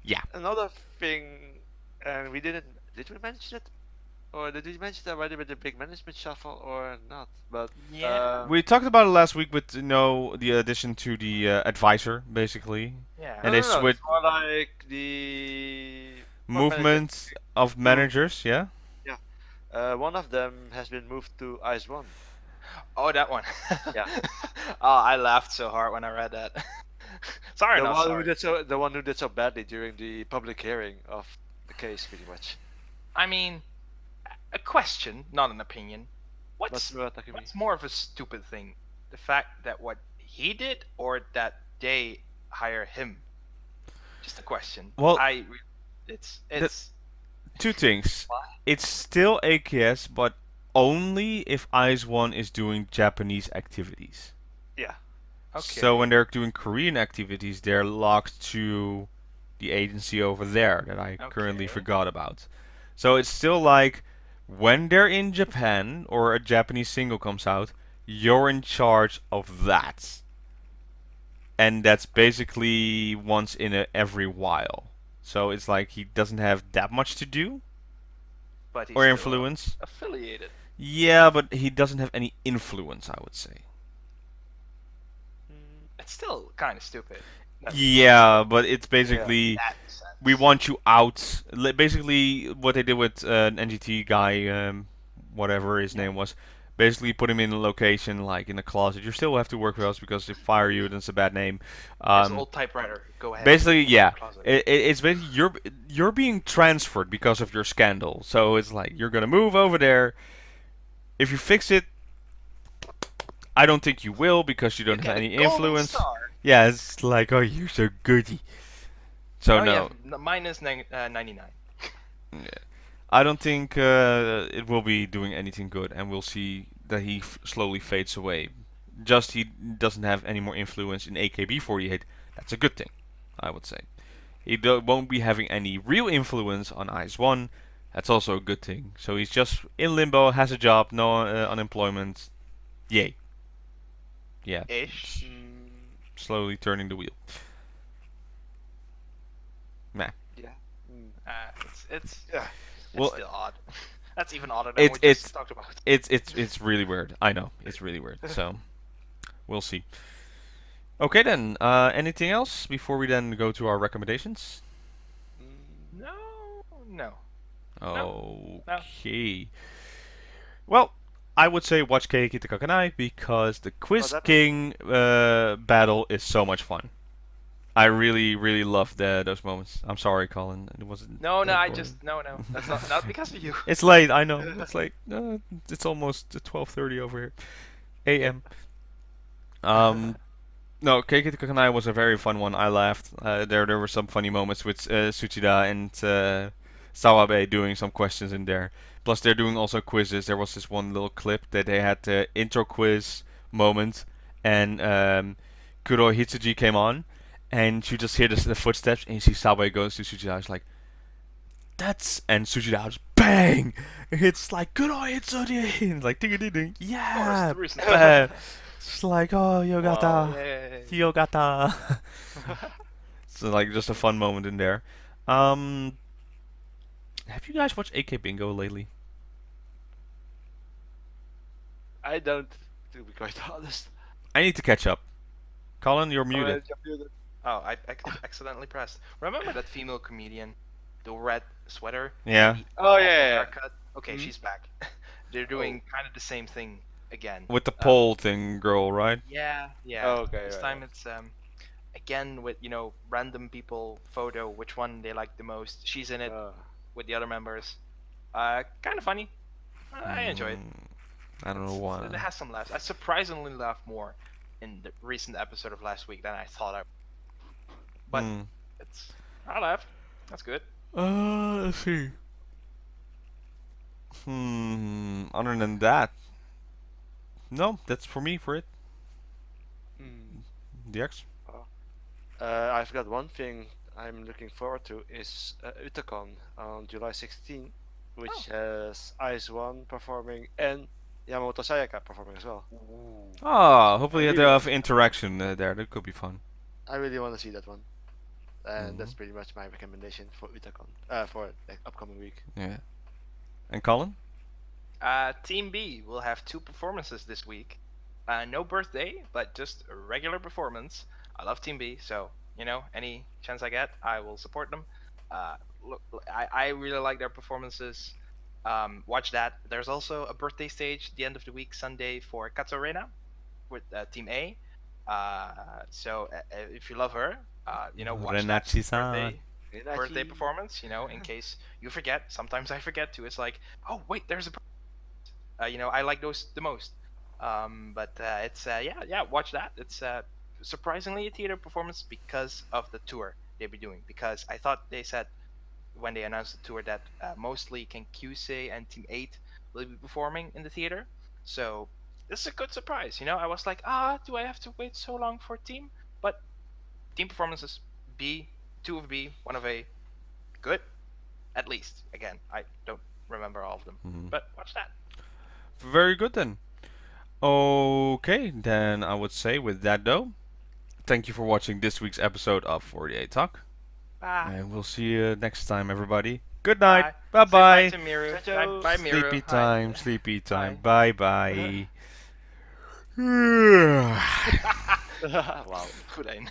Yeah. Another thing, and we did we mention it? Or did we mention it already with the big management shuffle or not? But Yeah. We talked about it last week with the addition to the advisor, basically. Yeah. And they switched it's more like the movement of managers, yeah? one of them has been moved to Ice One. Oh, that one. Yeah. Oh, I laughed so hard when I read that. Sorry, The no, one sorry. the one who did so badly during the public hearing of the case, pretty much. I mean, a question, not an opinion. What's What's more of a stupid thing? The fact that what he did, or that they hire him? Just a question. Well, it's two things. Why? It's still AKS, but only if Eyes One is doing Japanese activities. Yeah. okay. So when they're doing Korean activities, they're locked to the agency over there that I currently Okay. forgot about. So it's still like when they're in Japan or a Japanese single comes out, you're in charge of that. And that's basically once in every while. So it's like he doesn't have that much to do But he's or still influence. affiliated. Yeah, but he doesn't have any influence, I would say. It's still kind of stupid. Yeah, but it's basically That sense. we want you out. Basically, what they did with an NGT guy, whatever his name was, basically put him in a location like in a closet. You still have to work with us because if fire you, then it's a bad name. It's old typewriter. Go ahead. Basically, yeah, Closet. it's basically you're being transferred because of your scandal. So it's like you're gonna move over there. If you fix it, I don't think you will because you don't have get a any golden influence. star. Yeah, it's like, oh, you're so goody. So Oh, no, yeah, minus 99. yeah. I don't think it will be doing anything good, and we'll see that he slowly fades away. Just he doesn't have any more influence in AKB48. That's a good thing, I would say. He won't be having any real influence on Ice One. That's also a good thing. So he's just in limbo, has a job, no unemployment. Yay. Yeah. Ish. Slowly turning the wheel. Nah. Yeah. It's Well, still odd. That's even odder than It's we it's just talked about. it's really weird. I know it's really weird. So we'll see. Okay then. Anything else before we then go to our recommendations? No, No. Okay. Well, I would say watch Keiki Kakanai because the Quiz that- King battle is so much fun. I really, really loved those moments. I'm sorry, Colin. It wasn't. No, that I boring. just no. That's not because of you. It's late. I know. It's late. It's almost 12:30 over here, a.m. No, Keiki Kakanai was a very fun one. I laughed. There were some funny moments with Tsuchida and Sawabe doing some questions in there. Plus, they're doing also quizzes. There was this one little clip that they had the intro quiz moment, and Kuro Hitsuji came on, and you just hear the footsteps, and you see Sawabe goes to Tsuchida. It's like, that's, and Tsuchida just bang! It's like Kuro Hitsuji! And it's like ding ding ding. Yeah! the reason. Bam. It's like, oh, Yogata. Wow, yay. Yogata. So like just a fun moment in there. Have you guys watched AK Bingo lately? I don't, to be quite honest. I need to catch up. Colin, you're muted. Oh, I accidentally pressed. Remember that female comedian, the red sweater? Yeah. the Oh, awful yeah. haircut? Okay, Mhm. she's back. They're doing kind of the same thing again. With the pole thing, girl, right? Yeah. Oh, okay, This right, time right. it's again with random people photo, which one they like the most. She's in it with the other members. Kind of funny. I enjoy it. I don't know why. It has some laughs. I surprisingly laughed more in the recent episode of last week than I thought I. But I laughed. That's good. Let's see. Other than that, no, that's for me for it. DX. I've got one thing I'm looking forward to is Utacon on July 16, which has Ice One performing and Yamamoto Sayaka performing as well. Oh, hopefully I really they'll want have interaction there. That could be fun. I really want to see that one, and that's pretty much my recommendation for Utacon for the upcoming week. Yeah. And Colin? Team B will have 2 performances this week. No birthday, but just a regular performance. I love Team B, so any chance I get, I will support them. Look, I really like their performances. Watch that. There's also a birthday stage the end of the week, Sunday, for Kato Reina with Team A. So if you love her, watch that Renachi-san. birthday performance. In case you forget. Sometimes I forget too. It's like, oh wait, there's a. I like those the most. But it's watch that. It's surprisingly a theater performance because of the tour they'll be doing. Because I thought they said when they announced the tour that mostly Ken Kyusei and Team 8 will be performing in the theater. So this is a good surprise. I was like, do I have to wait so long for Team? But Team performances, B, 2 of B, 1 of A, good, at least. Again, I don't remember all of them, but watch that. Very good then. Okay, then I would say with that though, thank you for watching this week's episode of 48 Talk. Bye. And we'll see you next time, everybody. Good night. Bye. Bye Say bye. bye to Miru. Ciao. Bye, Miru. Sleepy Hi. time, sleepy time. Bye. Bye bye. Wow. Goed een.